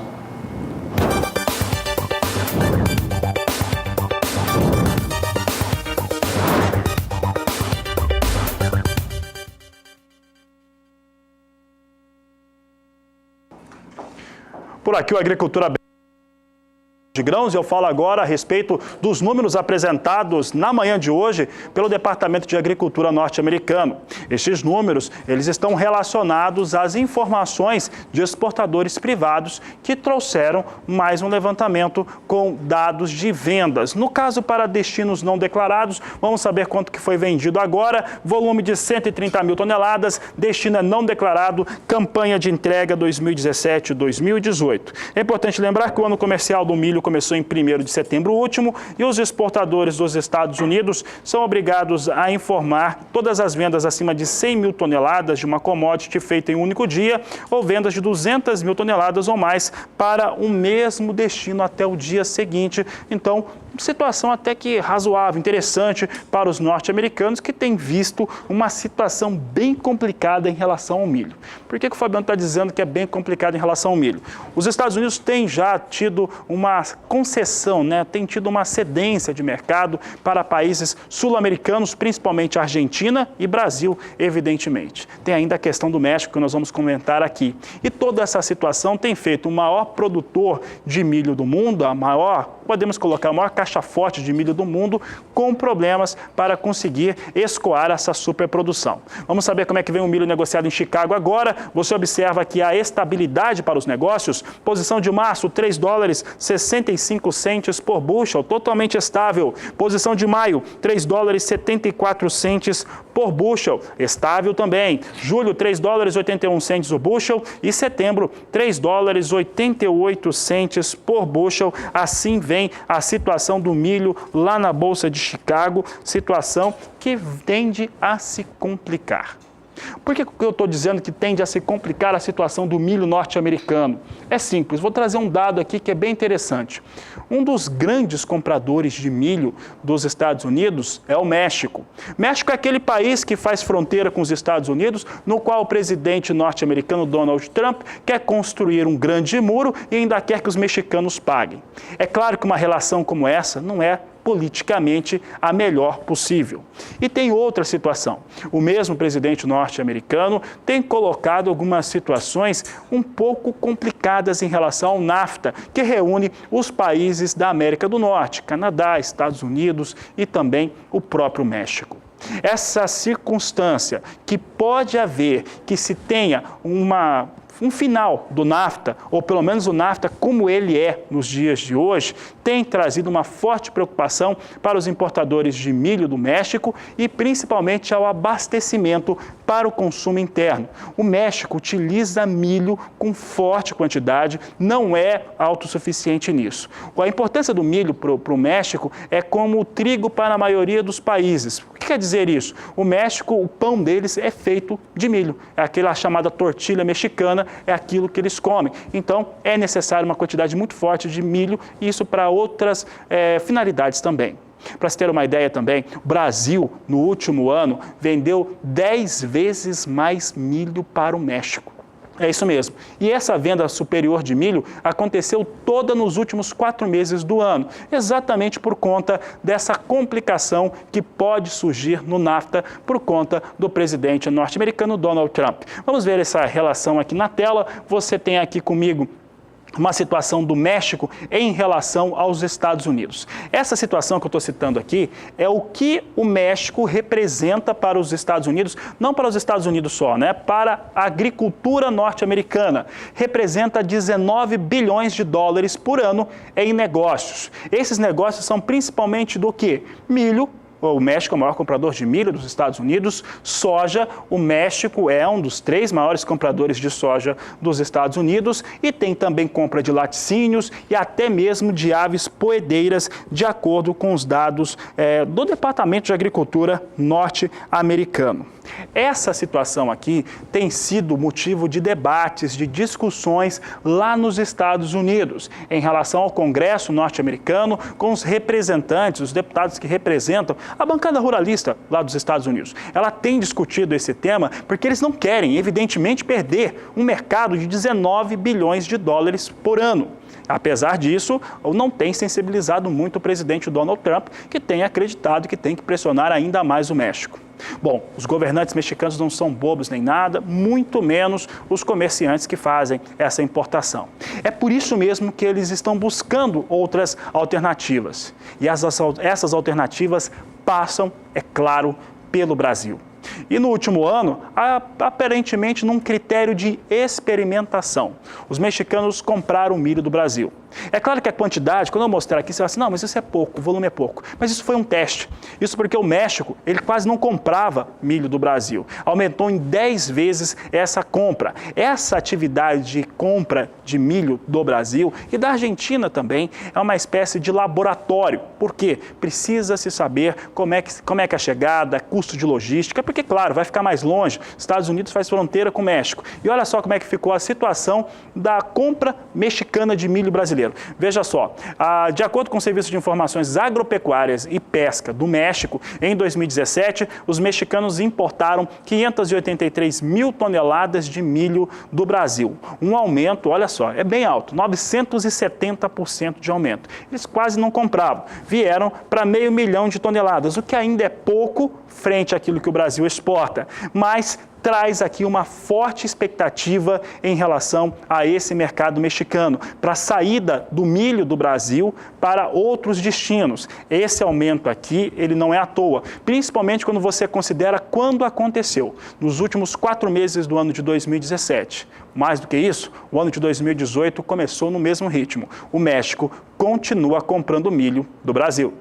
Por aqui, o Agricultura BR de grãos. Eu falo agora a respeito dos números apresentados na manhã de hoje pelo Departamento de Agricultura norte-americano. Estes números, eles estão relacionados às informações de exportadores privados que trouxeram mais um levantamento com dados de vendas. No caso, para destinos não declarados, vamos saber quanto que foi vendido agora. Volume de 130 mil toneladas, destino é não declarado, campanha de entrega 2017-2018. É importante lembrar que o ano comercial do milho começou em 1º de setembro último e os exportadores dos Estados Unidos são obrigados a informar todas as vendas acima de 100 mil toneladas de uma commodity feita em um único dia ou vendas de 200 mil toneladas ou mais para o mesmo destino até o dia seguinte. Então, situação até que razoável, interessante para os norte-americanos que têm visto uma situação bem complicada em relação ao milho. Por que o Fabiano está dizendo que é bem complicado em relação ao milho? Os Estados Unidos têm já tido uma concessão, tem tido uma cedência de mercado para países sul-americanos, principalmente Argentina e Brasil, evidentemente. Tem ainda a questão do México, que nós vamos comentar aqui. E toda essa situação tem feito o maior produtor de milho do mundo, podemos colocar a maior caixa forte de milho do mundo, com problemas para conseguir escoar essa superprodução. Vamos saber como é que vem o milho negociado em Chicago agora. Você observa que há estabilidade para os negócios. Posição de março, $3,65 por bushel, totalmente estável. Posição de maio, $3,74 por bushel, estável também. Julho, $3,81 o bushel e setembro, $3,88 por bushel. Assim vem a situação do milho lá na Bolsa de Chicago, situação que tende a se complicar. Por que eu estou dizendo que tende a se complicar a situação do milho norte-americano? É simples, vou trazer um dado aqui que é bem interessante. Um dos grandes compradores de milho dos Estados Unidos é o México. México é aquele país que faz fronteira com os Estados Unidos, no qual o presidente norte-americano Donald Trump quer construir um grande muro e ainda quer que os mexicanos paguem. É claro que uma relação como essa não é politicamente a melhor possível. E tem outra situação. O mesmo presidente norte-americano tem colocado algumas situações um pouco complicadas em relação ao NAFTA, que reúne os países da América do Norte, Canadá, Estados Unidos e também o próprio México. Essa circunstância que pode haver, que se tenha um final do NAFTA, ou pelo menos o NAFTA como ele é nos dias de hoje, tem trazido uma forte preocupação para os importadores de milho do México e principalmente ao abastecimento para o consumo interno. O México utiliza milho com forte quantidade, não é autossuficiente nisso. A importância do milho para o México é como o trigo para a maioria dos países. O que quer dizer isso? O México, o pão deles é feito de milho, é aquela chamada tortilha mexicana, é aquilo que eles comem. Então, é necessário uma quantidade muito forte de milho, e isso para outras finalidades também. Para se ter uma ideia também, o Brasil, no último ano, vendeu 10 vezes mais milho para o México. É isso mesmo. E essa venda superior de milho aconteceu toda nos últimos 4 meses do ano, exatamente por conta dessa complicação que pode surgir no NAFTA por conta do presidente norte-americano Donald Trump. Vamos ver essa relação aqui na tela. Você tem aqui comigo uma situação do México em relação aos Estados Unidos. Essa situação que eu estou citando aqui é o que o México representa para os Estados Unidos, não para os Estados Unidos só, para a agricultura norte-americana. Representa 19 bilhões de dólares por ano em negócios. Esses negócios são principalmente do quê? Milho. O México é o maior comprador de milho dos Estados Unidos. Soja, o México é um dos 3 maiores compradores de soja dos Estados Unidos e tem também compra de laticínios e até mesmo de aves poedeiras, de acordo com os dados do Departamento de Agricultura norte-americano. Essa situação aqui tem sido motivo de debates, de discussões lá nos Estados Unidos, em relação ao Congresso norte-americano, com os representantes, os deputados que representam a bancada ruralista lá dos Estados Unidos. Ela tem discutido esse tema porque eles não querem, evidentemente, perder um mercado de 19 bilhões de dólares por ano. Apesar disso, não tem sensibilizado muito o presidente Donald Trump, que tem acreditado que tem que pressionar ainda mais o México. Bom, os governantes mexicanos não são bobos nem nada, muito menos os comerciantes que fazem essa importação. É por isso mesmo que eles estão buscando outras alternativas. E essas alternativas passam, é claro, pelo Brasil. E no último ano, aparentemente num critério de experimentação, os mexicanos compraram milho do Brasil. É claro que a quantidade, quando eu mostrar aqui, você vai assim, não, mas isso é pouco, o volume é pouco. Mas isso foi um teste. Isso porque o México, ele quase não comprava milho do Brasil. Aumentou em 10 vezes essa compra. Essa atividade de compra de milho do Brasil e da Argentina também é uma espécie de laboratório. Por quê? Precisa-se saber como é que é a chegada, custo de logística, porque, claro, vai ficar mais longe. Estados Unidos faz fronteira com o México. E olha só como é que ficou a situação da compra mexicana de milho brasileiro. Veja só, de acordo com o Serviço de Informações Agropecuárias e Pesca do México, em 2017, os mexicanos importaram 583 mil toneladas de milho do Brasil. Um aumento, olha só, é bem alto, 970% de aumento. Eles quase não compravam, vieram para 500 mil de toneladas, o que ainda é pouco frente àquilo que o Brasil exporta, mas traz aqui uma forte expectativa em relação a esse mercado mexicano, para a saída do milho do Brasil para outros destinos. Esse aumento aqui, ele não é à toa, principalmente quando você considera quando aconteceu, nos últimos 4 meses do ano de 2017. Mais do que isso, o ano de 2018 começou no mesmo ritmo. O México continua comprando milho do Brasil.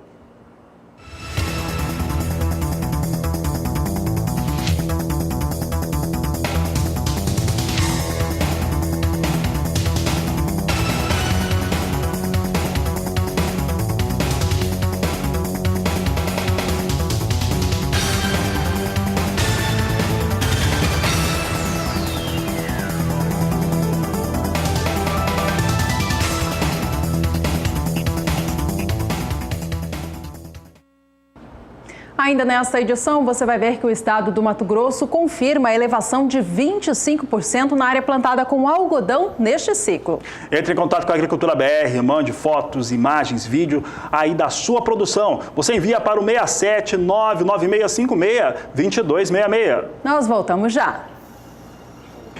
Ainda nesta edição, você vai ver que o estado do Mato Grosso confirma a elevação de 25% na área plantada com algodão neste ciclo. Entre em contato com a Agricultura BR, mande fotos, imagens, vídeo aí da sua produção. Você envia para o 67996562266. Nós voltamos já.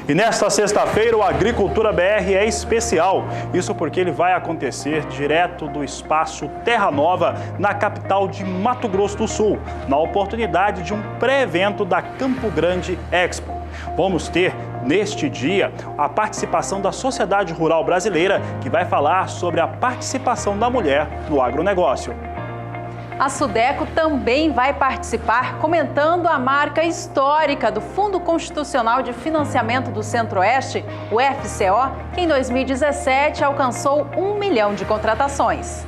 E nesta sexta-feira o Agricultura BR é especial. Isso porque ele vai acontecer direto do espaço Terra Nova, na capital de Mato Grosso do Sul, na oportunidade de um pré-evento da Campo Grande Expo. Vamos ter, neste dia, a participação da Sociedade Rural Brasileira, que vai falar sobre a participação da mulher no agronegócio. A Sudeco também vai participar comentando a marca histórica do Fundo Constitucional de Financiamento do Centro-Oeste, o FCO, que em 2017 alcançou 1 milhão de contratações.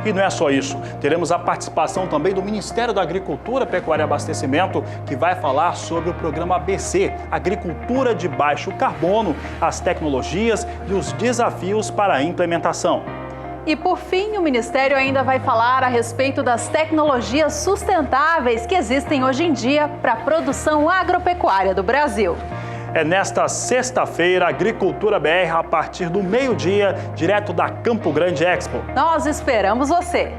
E não é só isso, teremos a participação também do Ministério da Agricultura, Pecuária e Abastecimento, que vai falar sobre o programa ABC, Agricultura de Baixo Carbono, as tecnologias e os desafios para a implementação. E por fim, o Ministério ainda vai falar a respeito das tecnologias sustentáveis que existem hoje em dia para a produção agropecuária do Brasil. É nesta sexta-feira, Agricultura BR, a partir do meio-dia, direto da Campo Grande Expo. Nós esperamos você!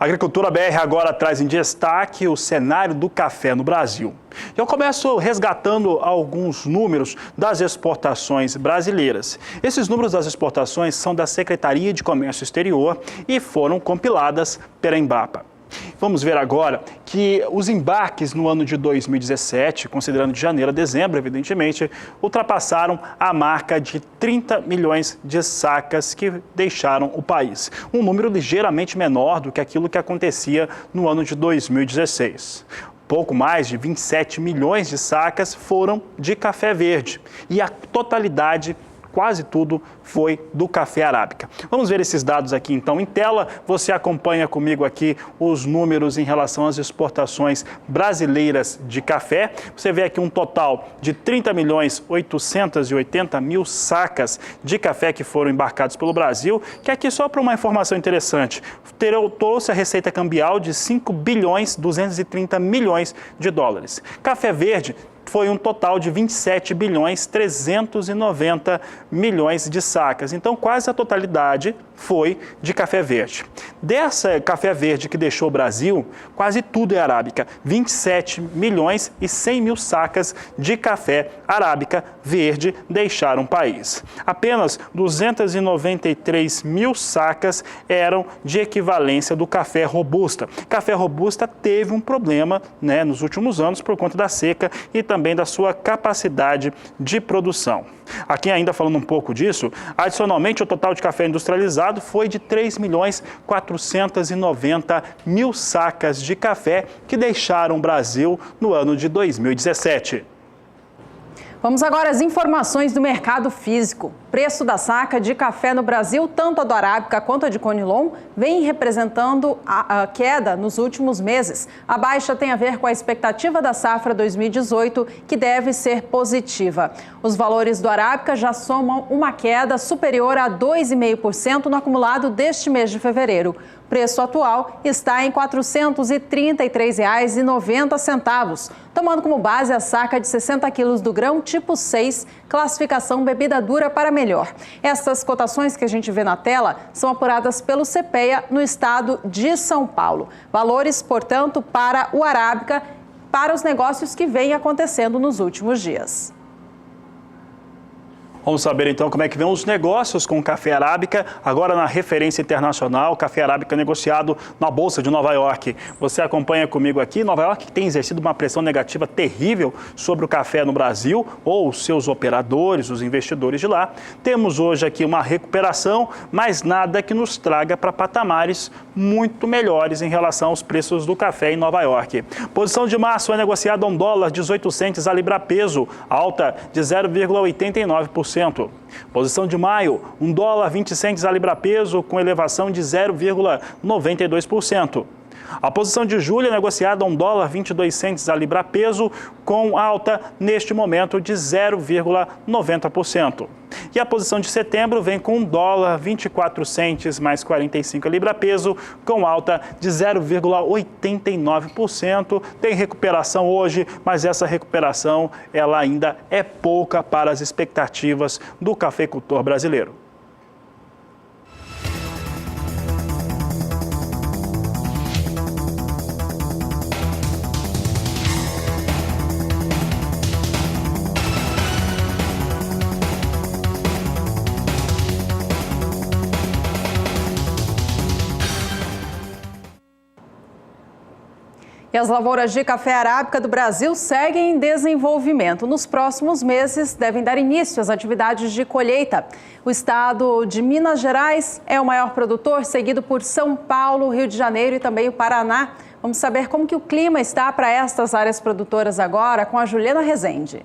A Agricultura BR agora traz em destaque o cenário do café no Brasil. Eu começo resgatando alguns números das exportações brasileiras. Esses números das exportações são da Secretaria de Comércio Exterior e foram compiladas pela Embrapa. Vamos ver agora que os embarques no ano de 2017, considerando de janeiro a dezembro, evidentemente, ultrapassaram a marca de 30 milhões de sacas que deixaram o país. Um número ligeiramente menor do que aquilo que acontecia no ano de 2016. Pouco mais de 27 milhões de sacas foram de café verde e a totalidade, quase tudo, foi do café arábica. Vamos ver esses dados aqui então em tela. Você acompanha comigo aqui os números em relação às exportações brasileiras de café. Você vê aqui um total de 30.880.000 sacas de café que foram embarcados pelo Brasil, que aqui só para uma informação interessante, trouxe a receita cambial de 5 bilhões 230 milhões de dólares. Café verde foi um total de 27 bilhões 390 milhões de sacas. Então, quase a totalidade foi de café verde. Dessa café verde que deixou o Brasil, quase tudo é arábica. 27 milhões e 100 mil sacas de café arábica verde deixaram o país. Apenas 293 mil sacas eram de equivalência do café robusta. Café robusta teve um problema, nos últimos anos por conta da seca e também da sua capacidade de produção. Aqui ainda falando um pouco disso, adicionalmente o total de café industrializado foi de 3 milhões 490 mil sacas de café que deixaram o Brasil no ano de 2017. Vamos agora às informações do mercado físico. Preço da saca de café no Brasil, tanto a do arábica quanto a de conilon, vem representando a queda nos últimos meses. A baixa tem a ver com a expectativa da safra 2018, que deve ser positiva. Os valores do arábica já somam uma queda superior a 2,5% no acumulado deste mês de fevereiro. O preço atual está em R$ 433,90, tomando como base a saca de 60 quilos do grão tipo 6, classificação bebida dura para melhor. Essas cotações que a gente vê na tela são apuradas pelo CPEA no estado de São Paulo. Valores, portanto, para o arábica, para os negócios que vêm acontecendo nos últimos dias. Vamos saber então como é que vão os negócios com o café arábica, agora na referência internacional, café arábica negociado na Bolsa de Nova York. Você acompanha comigo aqui, Nova York tem exercido uma pressão negativa terrível sobre o café no Brasil, ou seus operadores, os investidores de lá. Temos hoje aqui uma recuperação, mas nada que nos traga para patamares muito melhores em relação aos preços do café em Nova York. Posição de março é negociada a $1,18 a libra peso, alta de 0,89%. Posição de maio, $1,20 a libra peso, com elevação de 0,92%. A posição de julho é negociada a $1,22 a libra peso, com alta neste momento de 0,90%. E a posição de setembro vem com $1,24 mais 45 a libra peso, com alta de 0,89%. Tem recuperação hoje, mas essa recuperação ela ainda é pouca para as expectativas do cafeicultor brasileiro. E as lavouras de café arábica do Brasil seguem em desenvolvimento. Nos próximos meses devem dar início às atividades de colheita. O estado de Minas Gerais é o maior produtor, seguido por São Paulo, Rio de Janeiro e também o Paraná. Vamos saber como que o clima está para estas áreas produtoras agora com a Juliana Rezende.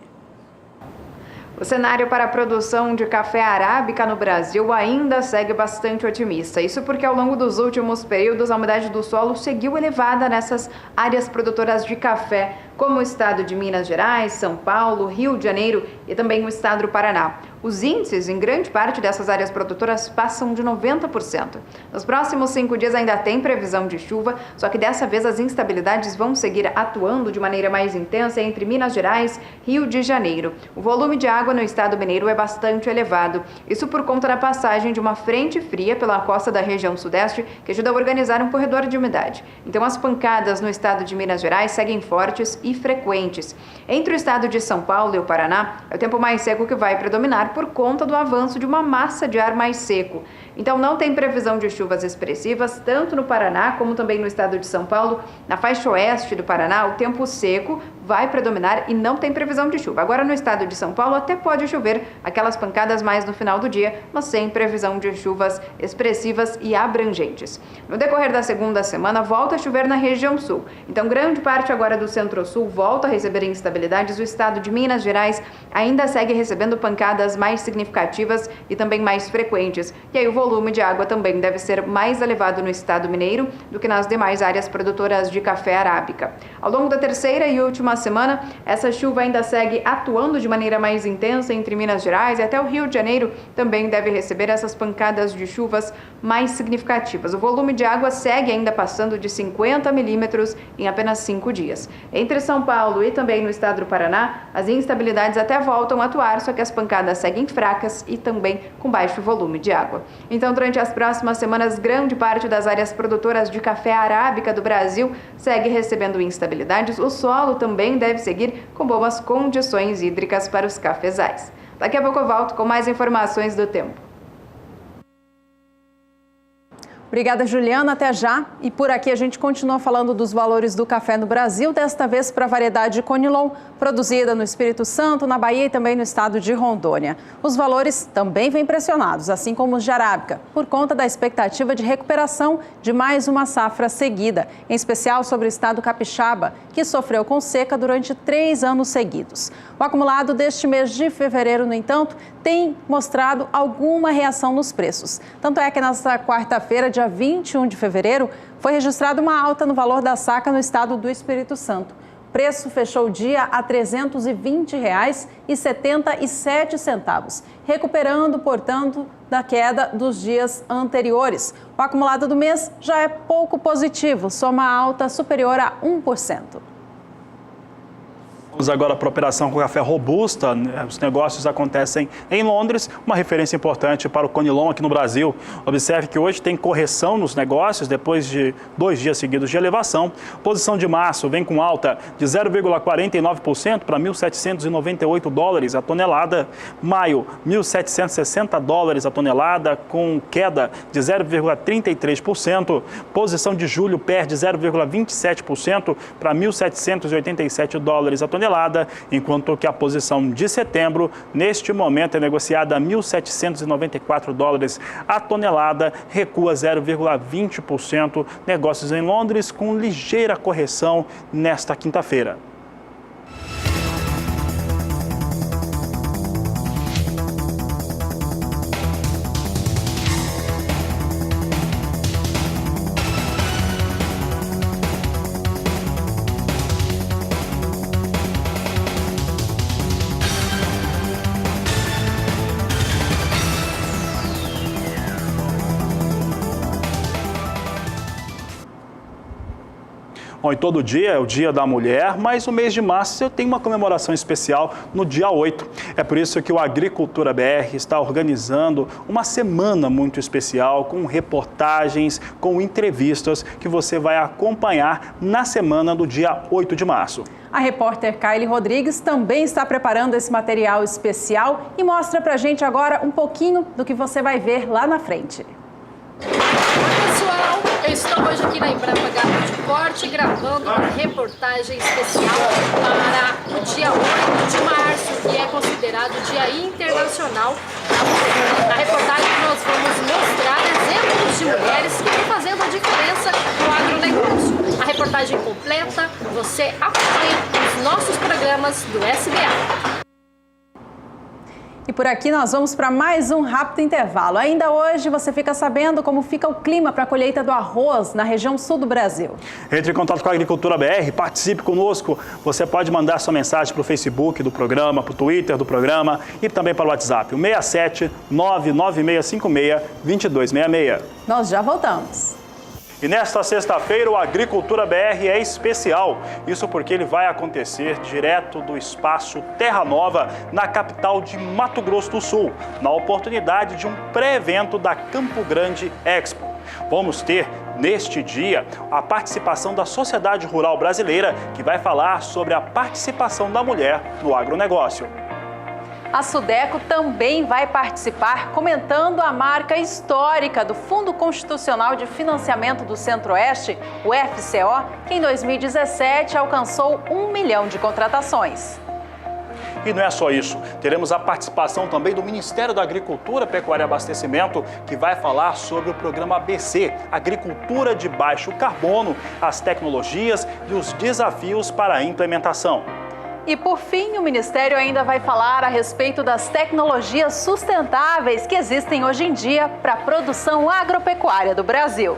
O cenário para a produção de café arábica no Brasil ainda segue bastante otimista. Isso porque ao longo dos últimos períodos a umidade do solo seguiu elevada nessas áreas produtoras de café, como o estado de Minas Gerais, São Paulo, Rio de Janeiro e também o estado do Paraná. Os índices em grande parte dessas áreas produtoras passam de 90%. Nos próximos 5 dias ainda tem previsão de chuva, só que dessa vez as instabilidades vão seguir atuando de maneira mais intensa entre Minas Gerais e Rio de Janeiro. O volume de água no estado mineiro é bastante elevado, isso por conta da passagem de uma frente fria pela costa da região sudeste, que ajuda a organizar um corredor de umidade. Então as pancadas no estado de Minas Gerais seguem fortes e frequentes. Entre o estado de São Paulo e o Paraná, é o tempo mais seco que vai predominar por conta do avanço de uma massa de ar mais seco. Então não tem previsão de chuvas expressivas, tanto no Paraná como também no estado de São Paulo. Na faixa oeste do Paraná, o tempo seco vai predominar e não tem previsão de chuva. Agora no estado de São Paulo até pode chover aquelas pancadas mais no final do dia, mas sem previsão de chuvas expressivas e abrangentes. No decorrer da segunda semana volta a chover na região sul. Então grande parte agora do centro-sul volta a receber instabilidades. O estado de Minas Gerais ainda segue recebendo pancadas mais significativas e também mais frequentes. E aí o volume de água também deve ser mais elevado no estado mineiro do que nas demais áreas produtoras de café arábica. Ao longo da terceira e última semana, essa chuva ainda segue atuando de maneira mais intensa entre Minas Gerais e até o Rio de Janeiro também deve receber essas pancadas de chuvas mais significativas. O volume de água segue ainda passando de 50 milímetros em apenas 5 dias. Entre São Paulo e também no estado do Paraná, as instabilidades até voltam a atuar, só que as pancadas seguem fracas e também com baixo volume de água. Então, durante as próximas semanas, grande parte das áreas produtoras de café arábica do Brasil segue recebendo instabilidades. O solo também deve seguir com boas condições hídricas para os cafezais. Daqui a pouco eu volto com mais informações do tempo. Obrigada, Juliana. Até já. E por aqui a gente continua falando dos valores do café no Brasil, desta vez para a variedade Conilon, produzida no Espírito Santo, na Bahia e também no estado de Rondônia. Os valores também vêm pressionados, assim como os de arábica, por conta da expectativa de recuperação de mais uma safra seguida, em especial sobre o estado capixaba, que sofreu com seca durante 3 anos seguidos. O acumulado deste mês de fevereiro, no entanto, tem mostrado alguma reação nos preços. Tanto é que nesta quarta-feira, dia 21 de fevereiro, foi registrada uma alta no valor da saca no estado do Espírito Santo. O preço fechou o dia a R$ 320,77, recuperando, portanto, da queda dos dias anteriores. O acumulado do mês já é pouco positivo, soma alta superior a 1%. Vamos agora para a operação com café robusta. Os negócios acontecem em Londres, uma referência importante para o Conilon aqui no Brasil. Observe que hoje tem correção nos negócios depois de 2 dias seguidos de elevação. Posição de março vem com alta de 0,49% para $1.798 a tonelada. Maio, $1.760 a tonelada, com queda de 0,33%. Posição de julho perde 0,27% para $1.787 a tonelada, enquanto que a posição de setembro, neste momento, é negociada a $1.794 a tonelada, recua 0,20%. Negócios em Londres com ligeira correção nesta quinta-feira. Bom, e todo dia é o Dia da Mulher, mas no mês de março eu tenho uma comemoração especial no dia 8. É por isso que o Agricultura BR está organizando uma semana muito especial, com reportagens, com entrevistas que você vai acompanhar na semana do dia 8 de março. A repórter Kylie Rodrigues também está preparando esse material especial e mostra pra gente agora um pouquinho do que você vai ver lá na frente. Pessoal, eu estou hoje aqui na Embrapa Gado de Corte gravando uma reportagem especial para o dia 8 de março, que é considerado o Dia Internacional da Mulher. Na reportagem nós vamos mostrar exemplos de mulheres que estão fazendo a diferença no agronegócio. A reportagem completa você acompanha nos nossos programas do SBA. E por aqui nós vamos para mais um rápido intervalo. Ainda hoje você fica sabendo como fica o clima para a colheita do arroz na região sul do Brasil. Entre em contato com a Agricultura BR, participe conosco. Você pode mandar sua mensagem para o Facebook do programa, para o Twitter do programa e também para o WhatsApp, o 67 99656 2266. Nós já voltamos. E nesta sexta-feira o Agricultura BR é especial, isso porque ele vai acontecer direto do espaço Terra Nova, na capital de Mato Grosso do Sul, na oportunidade de um pré-evento da Campo Grande Expo. Vamos ter, neste dia, a participação da Sociedade Rural Brasileira, que vai falar sobre a participação da mulher no agronegócio. A Sudeco também vai participar comentando a marca histórica do Fundo Constitucional de Financiamento do Centro-Oeste, o FCO, que em 2017 alcançou 1 milhão de contratações. E não é só isso, teremos a participação também do Ministério da Agricultura, Pecuária e Abastecimento, que vai falar sobre o programa ABC, Agricultura de Baixo Carbono, as tecnologias e os desafios para a implementação. E por fim, o Ministério ainda vai falar a respeito das tecnologias sustentáveis que existem hoje em dia para a produção agropecuária do Brasil.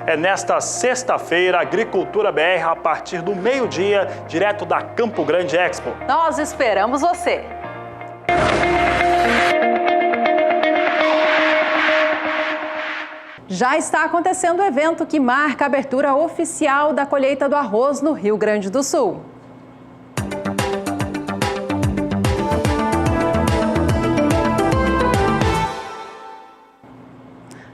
É nesta sexta-feira, Agricultura BR, a partir do meio-dia, direto da Campo Grande Expo. Nós esperamos você! Já está acontecendo o evento que marca a abertura oficial da colheita do arroz no Rio Grande do Sul.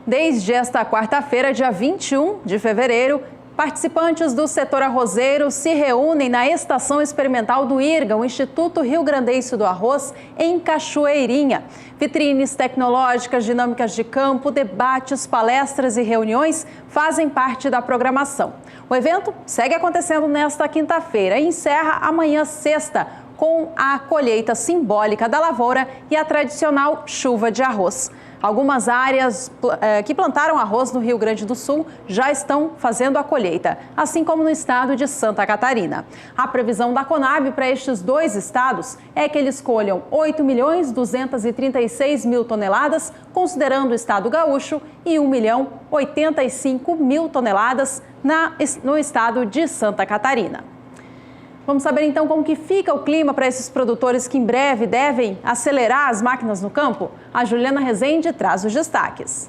Desde esta quarta-feira, dia 21 de fevereiro, participantes do setor arrozeiro se reúnem na Estação Experimental do IRGA, o Instituto Rio Grandense do Arroz, em Cachoeirinha. Vitrines tecnológicas, dinâmicas de campo, debates, palestras e reuniões fazem parte da programação. O evento segue acontecendo nesta quinta-feira e encerra amanhã, sexta, com a colheita simbólica da lavoura e a tradicional chuva de arroz. Algumas áreas que plantaram arroz no Rio Grande do Sul já estão fazendo a colheita, assim como no estado de Santa Catarina. A previsão da Conab para estes dois estados é que eles colham 8.236.000 toneladas, considerando o estado gaúcho, e 1.085.000 toneladas no estado de Santa Catarina. Vamos saber então como que fica o clima para esses produtores que em breve devem acelerar as máquinas no campo? A Juliana Rezende traz os destaques.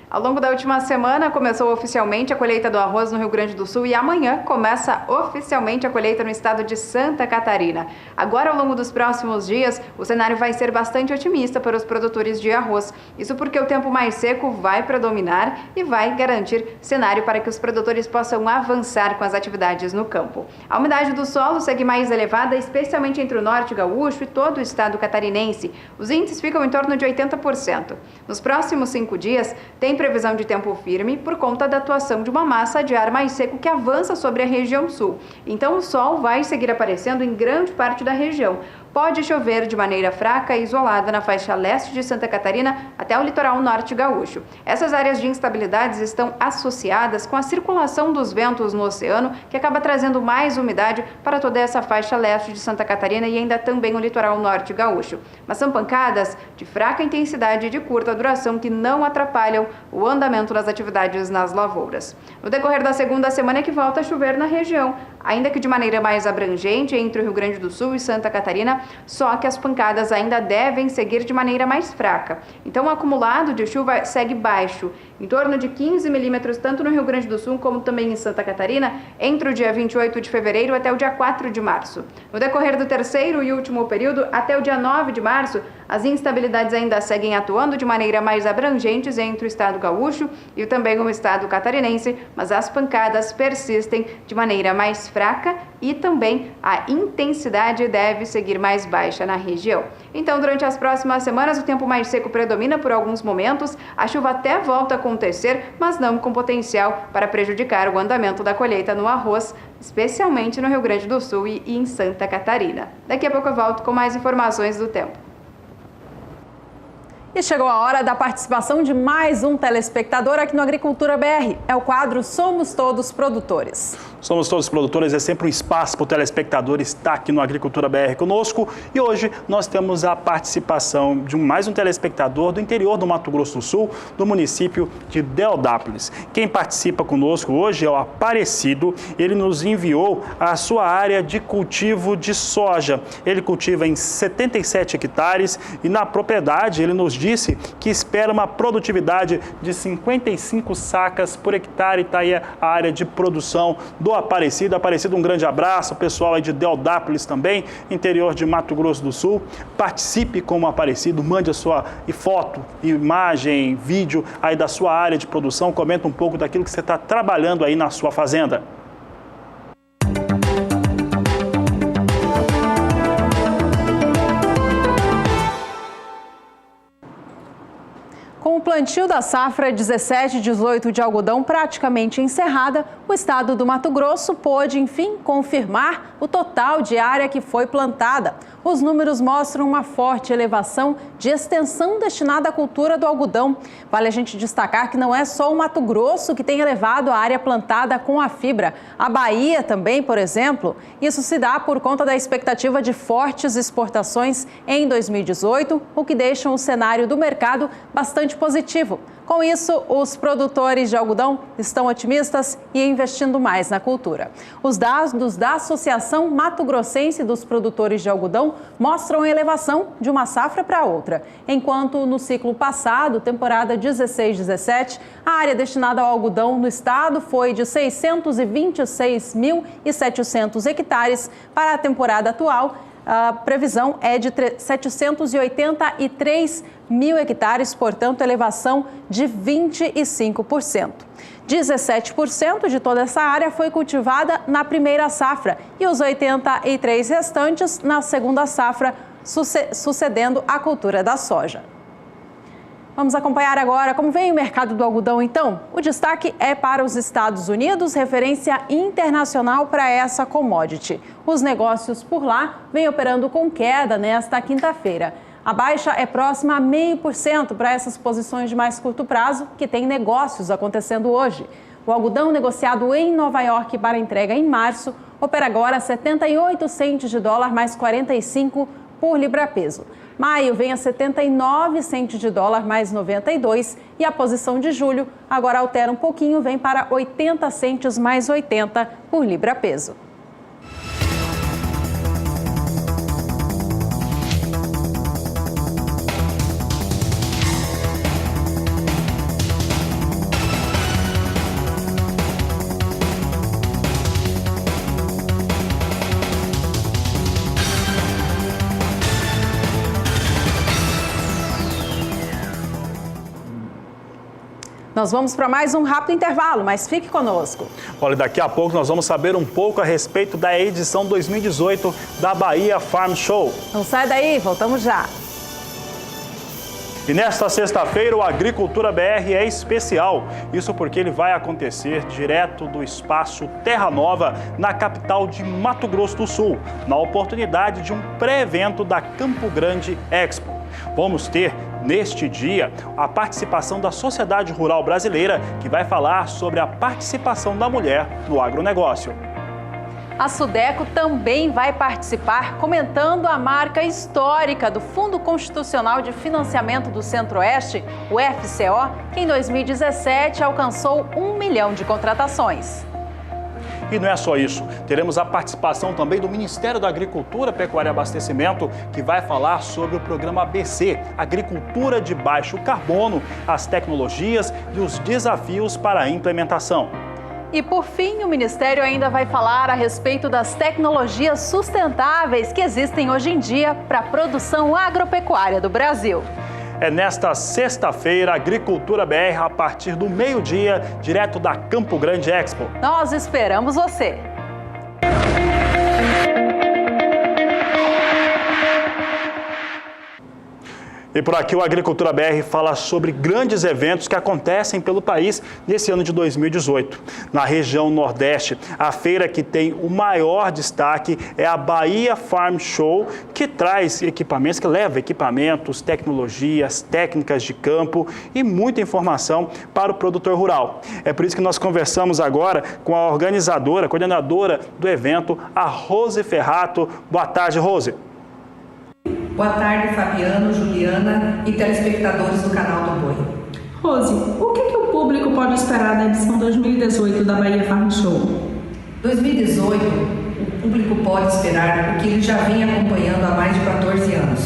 Ao longo da última semana, começou oficialmente a colheita do arroz no Rio Grande do Sul e amanhã começa oficialmente a colheita no estado de Santa Catarina. Agora, ao longo dos próximos dias, o cenário vai ser bastante otimista para os produtores de arroz. Isso porque o tempo mais seco vai predominar e vai garantir cenário para que os produtores possam avançar com as atividades no campo. A umidade do solo segue mais elevada, especialmente entre o norte gaúcho e todo o estado catarinense. Os índices ficam em torno de 80%. Nos próximos 5 dias, tem previsão de tempo firme por conta da atuação de uma massa de ar mais seco que avança sobre a região sul. Então, o sol vai seguir aparecendo em grande parte da região. Pode chover de maneira fraca e isolada na faixa leste de Santa Catarina até o litoral norte gaúcho. Essas áreas de instabilidades estão associadas com a circulação dos ventos no oceano, que acaba trazendo mais umidade para toda essa faixa leste de Santa Catarina e ainda também o litoral norte gaúcho. Mas são pancadas de fraca intensidade e de curta duração que não atrapalham o andamento das atividades nas lavouras. No decorrer da segunda semana é que volta a chover na região, ainda que de maneira mais abrangente entre o Rio Grande do Sul e Santa Catarina, só que as pancadas ainda devem seguir de maneira mais fraca. Então, o acumulado de chuva segue baixo, em torno de 15 milímetros, tanto no Rio Grande do Sul como também em Santa Catarina, entre o dia 28 de fevereiro até o dia 4 de março. No decorrer do terceiro e último período, até o dia 9 de março, as instabilidades ainda seguem atuando de maneira mais abrangentes entre o estado gaúcho e também o estado catarinense, mas as pancadas persistem de maneira mais fraca e também a intensidade deve seguir mais baixa na região. Então, durante as próximas semanas, o tempo mais seco predomina por alguns momentos, a chuva até volta a acontecer, mas não com potencial para prejudicar o andamento da colheita no arroz, especialmente no Rio Grande do Sul e em Santa Catarina. Daqui a pouco eu volto com mais informações do tempo. E chegou a hora da participação de mais um telespectador aqui no Agricultura BR. É o quadro Somos Todos Produtores. Somos Todos Produtores é sempre um espaço para o telespectador estar aqui no Agricultura BR conosco. E hoje nós temos a participação de mais um telespectador do interior do Mato Grosso do Sul, do município de Deodápolis. Quem participa conosco hoje é o Aparecido. Ele nos enviou a sua área de cultivo de soja. Ele cultiva em 77 hectares e na propriedade ele nos disse que espera uma produtividade de 55 sacas por hectare. Está aí a área de produção do Aparecido. Aparecido, um grande abraço. O pessoal aí de Deodápolis também, interior de Mato Grosso do Sul. Participe como Aparecido, mande a sua foto, imagem, vídeo aí da sua área de produção. Comenta um pouco daquilo que você está trabalhando aí na sua fazenda. Com o plantio da safra 17/18 de algodão praticamente encerrada, o estado do Mato Grosso pôde, enfim, confirmar o total de área que foi plantada. os números mostram uma forte elevação de extensão destinada à cultura do algodão. Vale a gente destacar que não é só o Mato Grosso que tem elevado a área plantada com a fibra. A Bahia também, por exemplo. Isso se dá por conta da expectativa de fortes exportações em 2018, o que deixa um cenário do mercado bastante positivo. Com isso, os produtores de algodão estão otimistas e investindo mais na cultura. Os dados da Associação Mato Grossense dos Produtores de Algodão mostram a elevação de uma safra para outra. Enquanto no ciclo passado, temporada 16-17, a área destinada ao algodão no estado foi de 626.700 hectares. Para a temporada atual, a previsão é de 783 mil hectares, portanto, elevação de 25%. 17% de toda essa área foi cultivada na primeira safra e os 83 restantes na segunda safra, sucedendo a cultura da soja. Vamos acompanhar agora como vem o mercado do algodão, então? O destaque é para os Estados Unidos, referência internacional para essa commodity. Os negócios por lá vêm operando com queda nesta quinta-feira. A baixa é próxima a 0,5% para essas posições de mais curto prazo que têm negócios acontecendo hoje. O algodão negociado em Nova York para entrega em março opera agora 78 centes de dólar mais 45 por libra-peso. Maio vem a 79 centes de dólar mais 92 e a posição de julho agora altera um pouquinho, vem para 80 centes mais 80 por libra-peso. Nós vamos para mais um rápido intervalo, mas fique conosco. Olha, daqui a pouco nós vamos saber um pouco a respeito da edição 2018 da Bahia Farm Show. Não sai daí, voltamos já. E nesta sexta-feira o Agricultura BR é especial. Isso porque ele vai acontecer direto do espaço Terra Nova, na capital de Mato Grosso do Sul, na oportunidade de um pré-evento da Campo Grande Expo. Vamos ter, neste dia, a participação da Sociedade Rural Brasileira, que vai falar sobre a participação da mulher no agronegócio. A Sudeco também vai participar, comentando a marca histórica do Fundo Constitucional de Financiamento do Centro-Oeste, o FCO, que em 2017 alcançou 1 milhão de contratações. E não é só isso, teremos a participação também do Ministério da Agricultura, Pecuária e Abastecimento, que vai falar sobre o programa ABC, Agricultura de Baixo Carbono, as tecnologias e os desafios para a implementação. E por fim, o Ministério ainda vai falar a respeito das tecnologias sustentáveis que existem hoje em dia para a produção agropecuária do Brasil. É nesta sexta-feira, Agricultura BR, a partir do meio-dia, direto da Campo Grande Expo. Nós esperamos você! E por aqui o Agricultura BR fala sobre grandes eventos que acontecem pelo país nesse ano de 2018. Na região Nordeste, a feira que tem o maior destaque é a Bahia Farm Show, que traz equipamentos, que leva equipamentos, tecnologias, técnicas de campo e muita informação para o produtor rural. É por isso que nós conversamos agora com a organizadora, coordenadora do evento, a Rose Ferrato. Boa tarde, Rose. Boa tarde, Fabiano, Juliana e telespectadores do canal do Boi. Rose, o que o público pode esperar da edição 2018 da Bahia Farm Show? 2018, o público pode esperar o que ele já vem acompanhando há mais de 14 anos.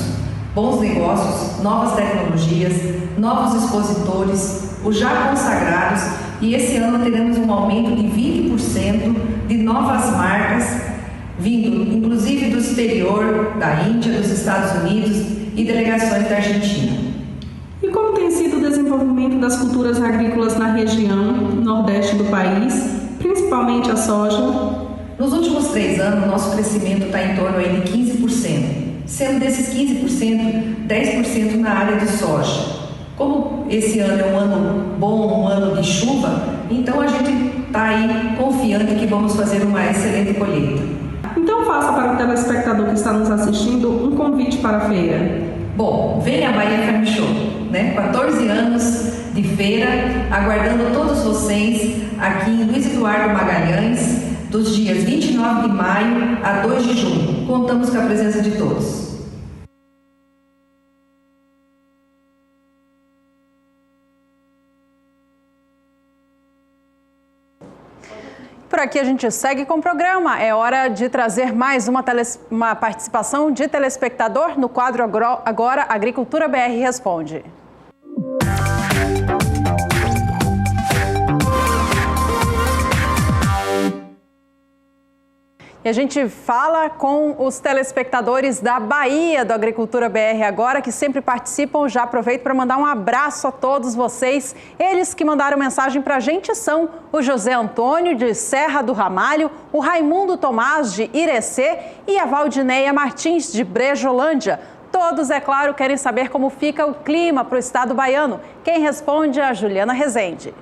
Bons negócios, novas tecnologias, novos expositores, os já consagrados, e esse ano teremos um aumento de 20% de novas marcas vindo inclusive do exterior, da Índia, dos Estados Unidos e delegações da Argentina. E como tem sido o desenvolvimento das culturas agrícolas na região nordeste do país, principalmente a soja? Nos últimos 3 anos, nosso crescimento está em torno aí de 15%, sendo desses 15%, 10% na área de soja. Como esse ano é um ano bom, um ano de chuva, então a gente está aí confiante que vamos fazer uma excelente colheita. Então faça para o telespectador que está nos assistindo um convite para a feira. Bom, venha a Bahia Farm Show, né? 14 anos de feira, aguardando todos vocês aqui em Luiz Eduardo Magalhães, dos dias 29 de maio a 2 de junho. Contamos com a presença de todos. Por aqui a gente segue com o programa. É hora de trazer mais uma participação de telespectador no quadro Agora Agricultura BR Responde. E a gente fala com os telespectadores da Bahia do Agricultura BR Agora, que sempre participam. Já aproveito para mandar um abraço a todos vocês. Eles que mandaram mensagem para a gente são o José Antônio, de Serra do Ramalho, o Raimundo Tomás, de Irecê, e a Valdineia Martins, de Brejolândia. Todos, é claro, querem saber como fica o clima para o estado baiano. Quem responde é a Juliana Rezende.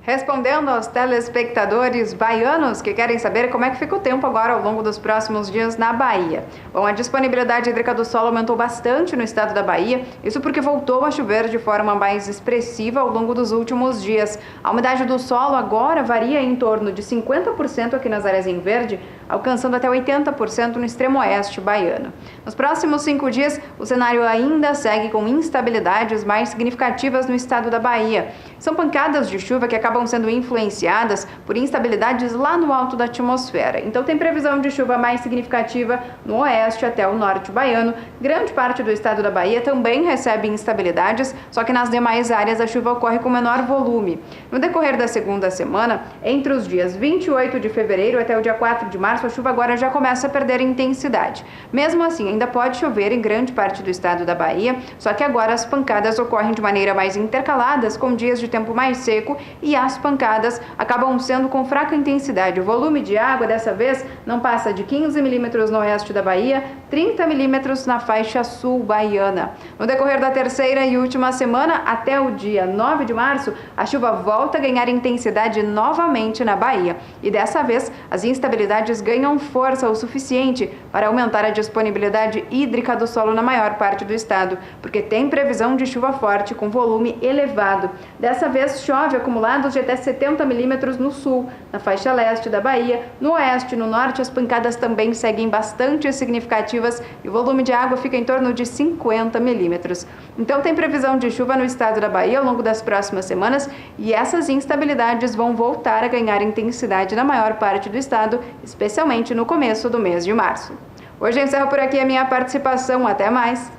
Respondendo aos telespectadores baianos que querem saber como é que fica o tempo agora ao longo dos próximos dias na Bahia. Bom, a disponibilidade hídrica do solo aumentou bastante no estado da Bahia, isso porque voltou a chover de forma mais expressiva ao longo dos últimos dias. A umidade do solo agora varia em torno de 50% aqui nas áreas em verde, alcançando até 80% no extremo oeste baiano. Nos próximos 5 dias, o cenário ainda segue com instabilidades mais significativas no estado da Bahia. São pancadas de chuva que acabam sendo influenciadas por instabilidades lá no alto da atmosfera. Então tem previsão de chuva mais significativa no oeste até o norte baiano. Grande parte do estado da Bahia também recebe instabilidades, só que nas demais áreas a chuva ocorre com menor volume. No decorrer da segunda semana, entre os dias 28 de fevereiro até o dia 4 de março, a chuva agora já começa a perder intensidade. Mesmo assim, ainda pode chover em grande parte do estado da Bahia, só que agora as pancadas ocorrem de maneira mais intercaladas, com dias de tempo mais seco, e as pancadas acabam sendo com fraca intensidade. O volume de água dessa vez não passa de 15 milímetros no oeste da Bahia, 30 milímetros na faixa sul baiana. No decorrer da terceira e última semana, até o dia 9 de março, a chuva volta a ganhar intensidade novamente na Bahia. E dessa vez, as instabilidades ganham força o suficiente para aumentar a disponibilidade hídrica do solo na maior parte do estado, porque tem previsão de chuva forte com volume elevado. Dessa vez, chove acumulados de até 70 milímetros no sul, na faixa leste da Bahia. No oeste e no norte, as pancadas também seguem bastante significativas e o volume de água fica em torno de 50 milímetros. Então tem previsão de chuva no estado da Bahia ao longo das próximas semanas, e essas instabilidades vão voltar a ganhar intensidade na maior parte do estado, especialmente no começo do mês de março. Hoje eu encerro por aqui a minha participação. Até mais!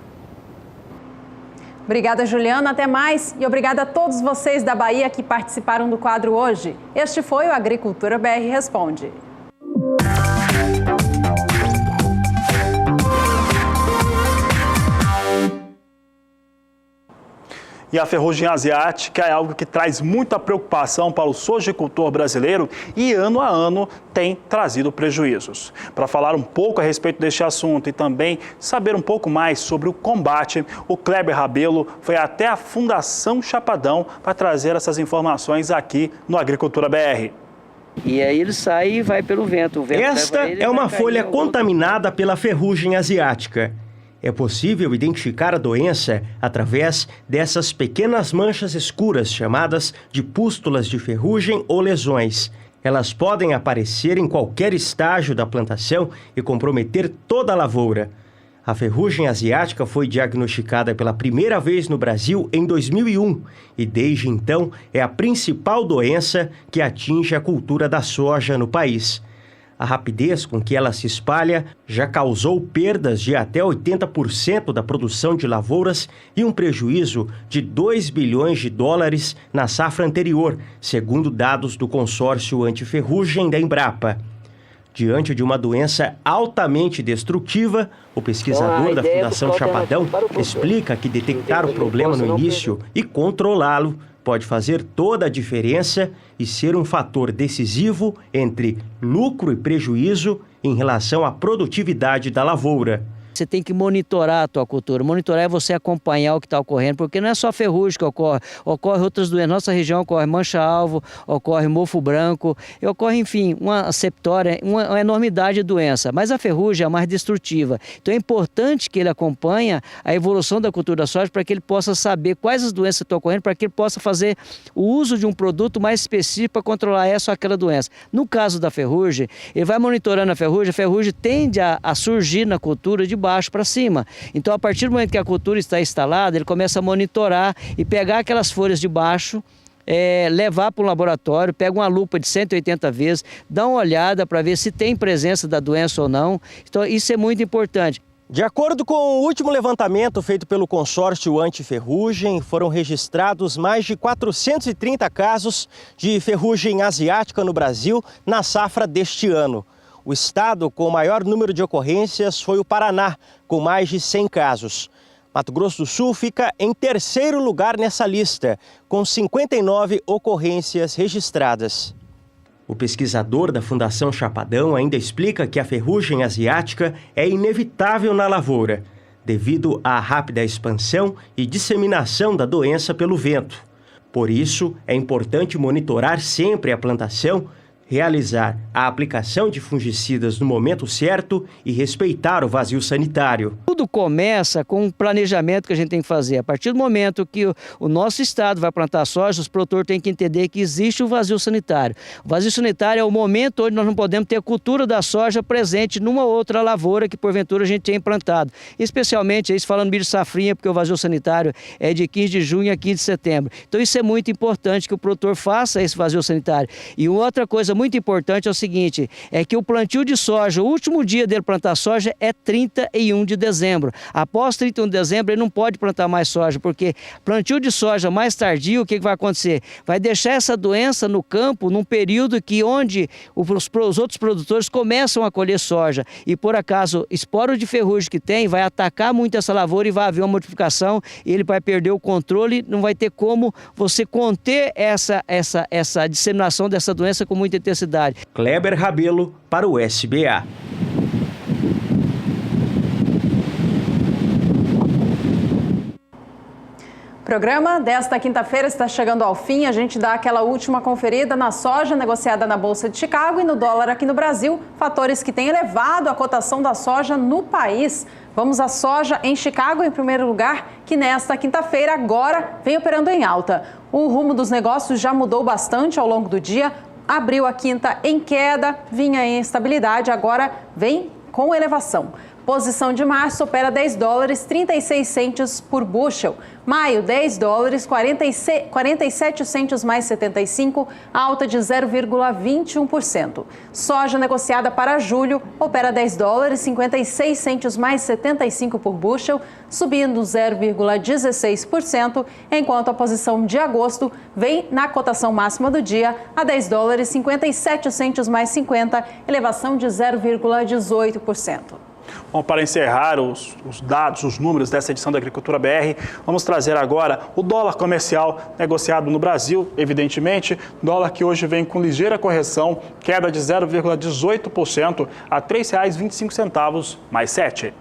Obrigada, Juliana. Até mais. E obrigada a todos vocês da Bahia que participaram do quadro hoje. Este foi o Agricultura BR Responde. E a ferrugem asiática é algo que traz muita preocupação para o sojicultor brasileiro e ano a ano tem trazido prejuízos. Para falar um pouco a respeito deste assunto e também saber um pouco mais sobre o combate, o Kleber Rabelo foi até a Fundação Chapadão para trazer essas informações aqui no Agricultura BR. E aí ele sai e vai pelo vento. O vento Esta é uma folha contaminada pela ferrugem asiática. É possível identificar a doença através dessas pequenas manchas escuras chamadas de pústulas de ferrugem ou lesões. Elas podem aparecer em qualquer estágio da plantação e comprometer toda a lavoura. A ferrugem asiática foi diagnosticada pela primeira vez no Brasil em 2001 e desde então é a principal doença que atinge a cultura da soja no país. A rapidez com que ela se espalha já causou perdas de até 80% da produção de lavouras e um prejuízo de 2 bilhões de dólares na safra anterior, segundo dados do consórcio antiferrugem da Embrapa. Diante de uma doença altamente destrutiva, o pesquisador da Fundação Chapadão explica que detectar o problema no início e controlá-lo pode fazer toda a diferença e ser um fator decisivo entre lucro e prejuízo em relação à produtividade da lavoura. você tem que monitorar a tua cultura. Monitorar é você acompanhar o que está ocorrendo, porque não é só ferrugem que ocorre outras doenças. Nossa região ocorre mancha-alvo, ocorre mofo branco, ocorre, enfim, uma septória, uma enormidade de doença. Mas a ferrugem é a mais destrutiva. Então é importante que ele acompanhe a evolução da cultura da soja para que ele possa saber quais as doenças estão ocorrendo, para que ele possa fazer o uso de um produto mais específico para controlar essa ou aquela doença. No caso da ferrugem, ele vai monitorando a ferrugem tende a surgir na cultura de baixo para cima. Então, a partir do momento que a cultura está instalada, ele começa a monitorar e pegar aquelas folhas de baixo, levar para o laboratório, pega uma lupa de 180 vezes, dá uma olhada para ver se tem presença da doença ou não. Então, isso é muito importante. De acordo com o último levantamento feito pelo consórcio anti-ferrugem, foram registrados mais de 430 casos de ferrugem asiática no Brasil na safra deste ano. O estado com o maior número de ocorrências foi o Paraná, com mais de 100 casos. Mato Grosso do Sul fica em terceiro lugar nessa lista, com 59 ocorrências registradas. O pesquisador da Fundação Chapadão ainda explica que a ferrugem asiática é inevitável na lavoura, devido à rápida expansão e disseminação da doença pelo vento. Por isso, é importante monitorar sempre a plantação, realizar a aplicação de fungicidas no momento certo e respeitar o vazio sanitário. Tudo começa com um planejamento que a gente tem que fazer. A partir do momento que o nosso estado vai plantar soja, os produtores têm que entender que existe o vazio sanitário. O vazio sanitário é o momento onde nós não podemos ter a cultura da soja presente numa outra lavoura que porventura a gente tenha implantado. Especialmente, isso falando milho safrinha, porque o vazio sanitário é de 15 de junho a 15 de setembro. Então isso é muito importante que o produtor faça esse vazio sanitário. E outra coisa muito importante é o seguinte, é que o plantio de soja, o último dia dele plantar soja é 31 de dezembro. Após 31 de dezembro, ele não pode plantar mais soja, porque plantio de soja mais tardio, o que vai acontecer? Vai deixar essa doença no campo num período onde os outros produtores começam a colher soja. E por acaso, esporo de ferrugem que tem, vai atacar muito essa lavoura e vai haver uma modificação, e ele vai perder o controle, não vai ter como você conter essa disseminação dessa doença com muita intensidade. Kleber Rabelo para o SBA. O programa desta quinta-feira está chegando ao fim. A gente dá aquela última conferida na soja negociada na Bolsa de Chicago e no dólar aqui no Brasil, fatores que têm elevado a cotação da soja no país. Vamos à soja em Chicago, em primeiro lugar, que nesta quinta-feira agora vem operando em alta. O rumo dos negócios já mudou bastante ao longo do dia. Abriu a quinta em queda, vinha em estabilidade, agora vem com elevação. Posição de março opera $10,36 por bushel. Maio, $10,47 mais 75, alta de 0,21%. Soja negociada para julho opera $10,56 mais 75 por bushel, subindo 0,16%, enquanto a posição de agosto vem na cotação máxima do dia a $10,57 mais 50, elevação de 0,18%. Bom, para encerrar os dados, os números dessa edição da Agricultura BR, vamos trazer agora o dólar comercial negociado no Brasil, evidentemente, dólar que hoje vem com ligeira correção, queda de 0,18% a R$ 3,25 mais 7.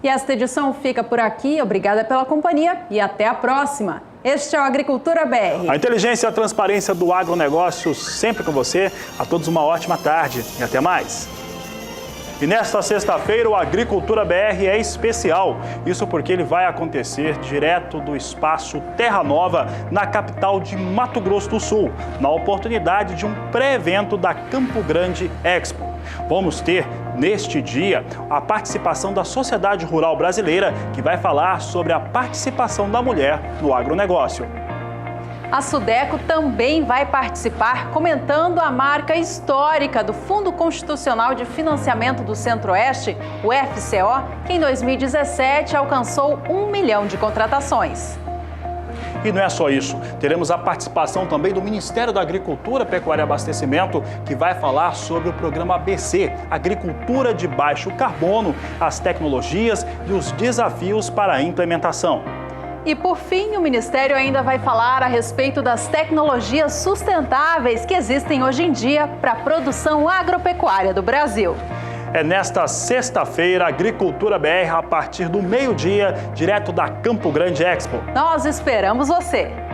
E esta edição fica por aqui, obrigada pela companhia e até a próxima. Este é o Agricultura BR. A inteligência e a transparência do agronegócio sempre com você. A todos uma ótima tarde e até mais. E nesta sexta-feira o Agricultura BR é especial, isso porque ele vai acontecer direto do espaço Terra Nova, na capital de Mato Grosso do Sul, na oportunidade de um pré-evento da Campo Grande Expo. Vamos ter, neste dia, a participação da Sociedade Rural Brasileira, que vai falar sobre a participação da mulher no agronegócio. A Sudeco também vai participar comentando a marca histórica do Fundo Constitucional de Financiamento do Centro-Oeste, o FCO, que em 2017 alcançou 1 milhão de contratações. E não é só isso, teremos a participação também do Ministério da Agricultura, Pecuária e Abastecimento, que vai falar sobre o programa ABC, Agricultura de Baixo Carbono, as tecnologias e os desafios para a implementação. E por fim, o Ministério ainda vai falar a respeito das tecnologias sustentáveis que existem hoje em dia para a produção agropecuária do Brasil. é nesta sexta-feira, Agricultura BR, a partir do meio-dia, direto da Campo Grande Expo. Nós esperamos você!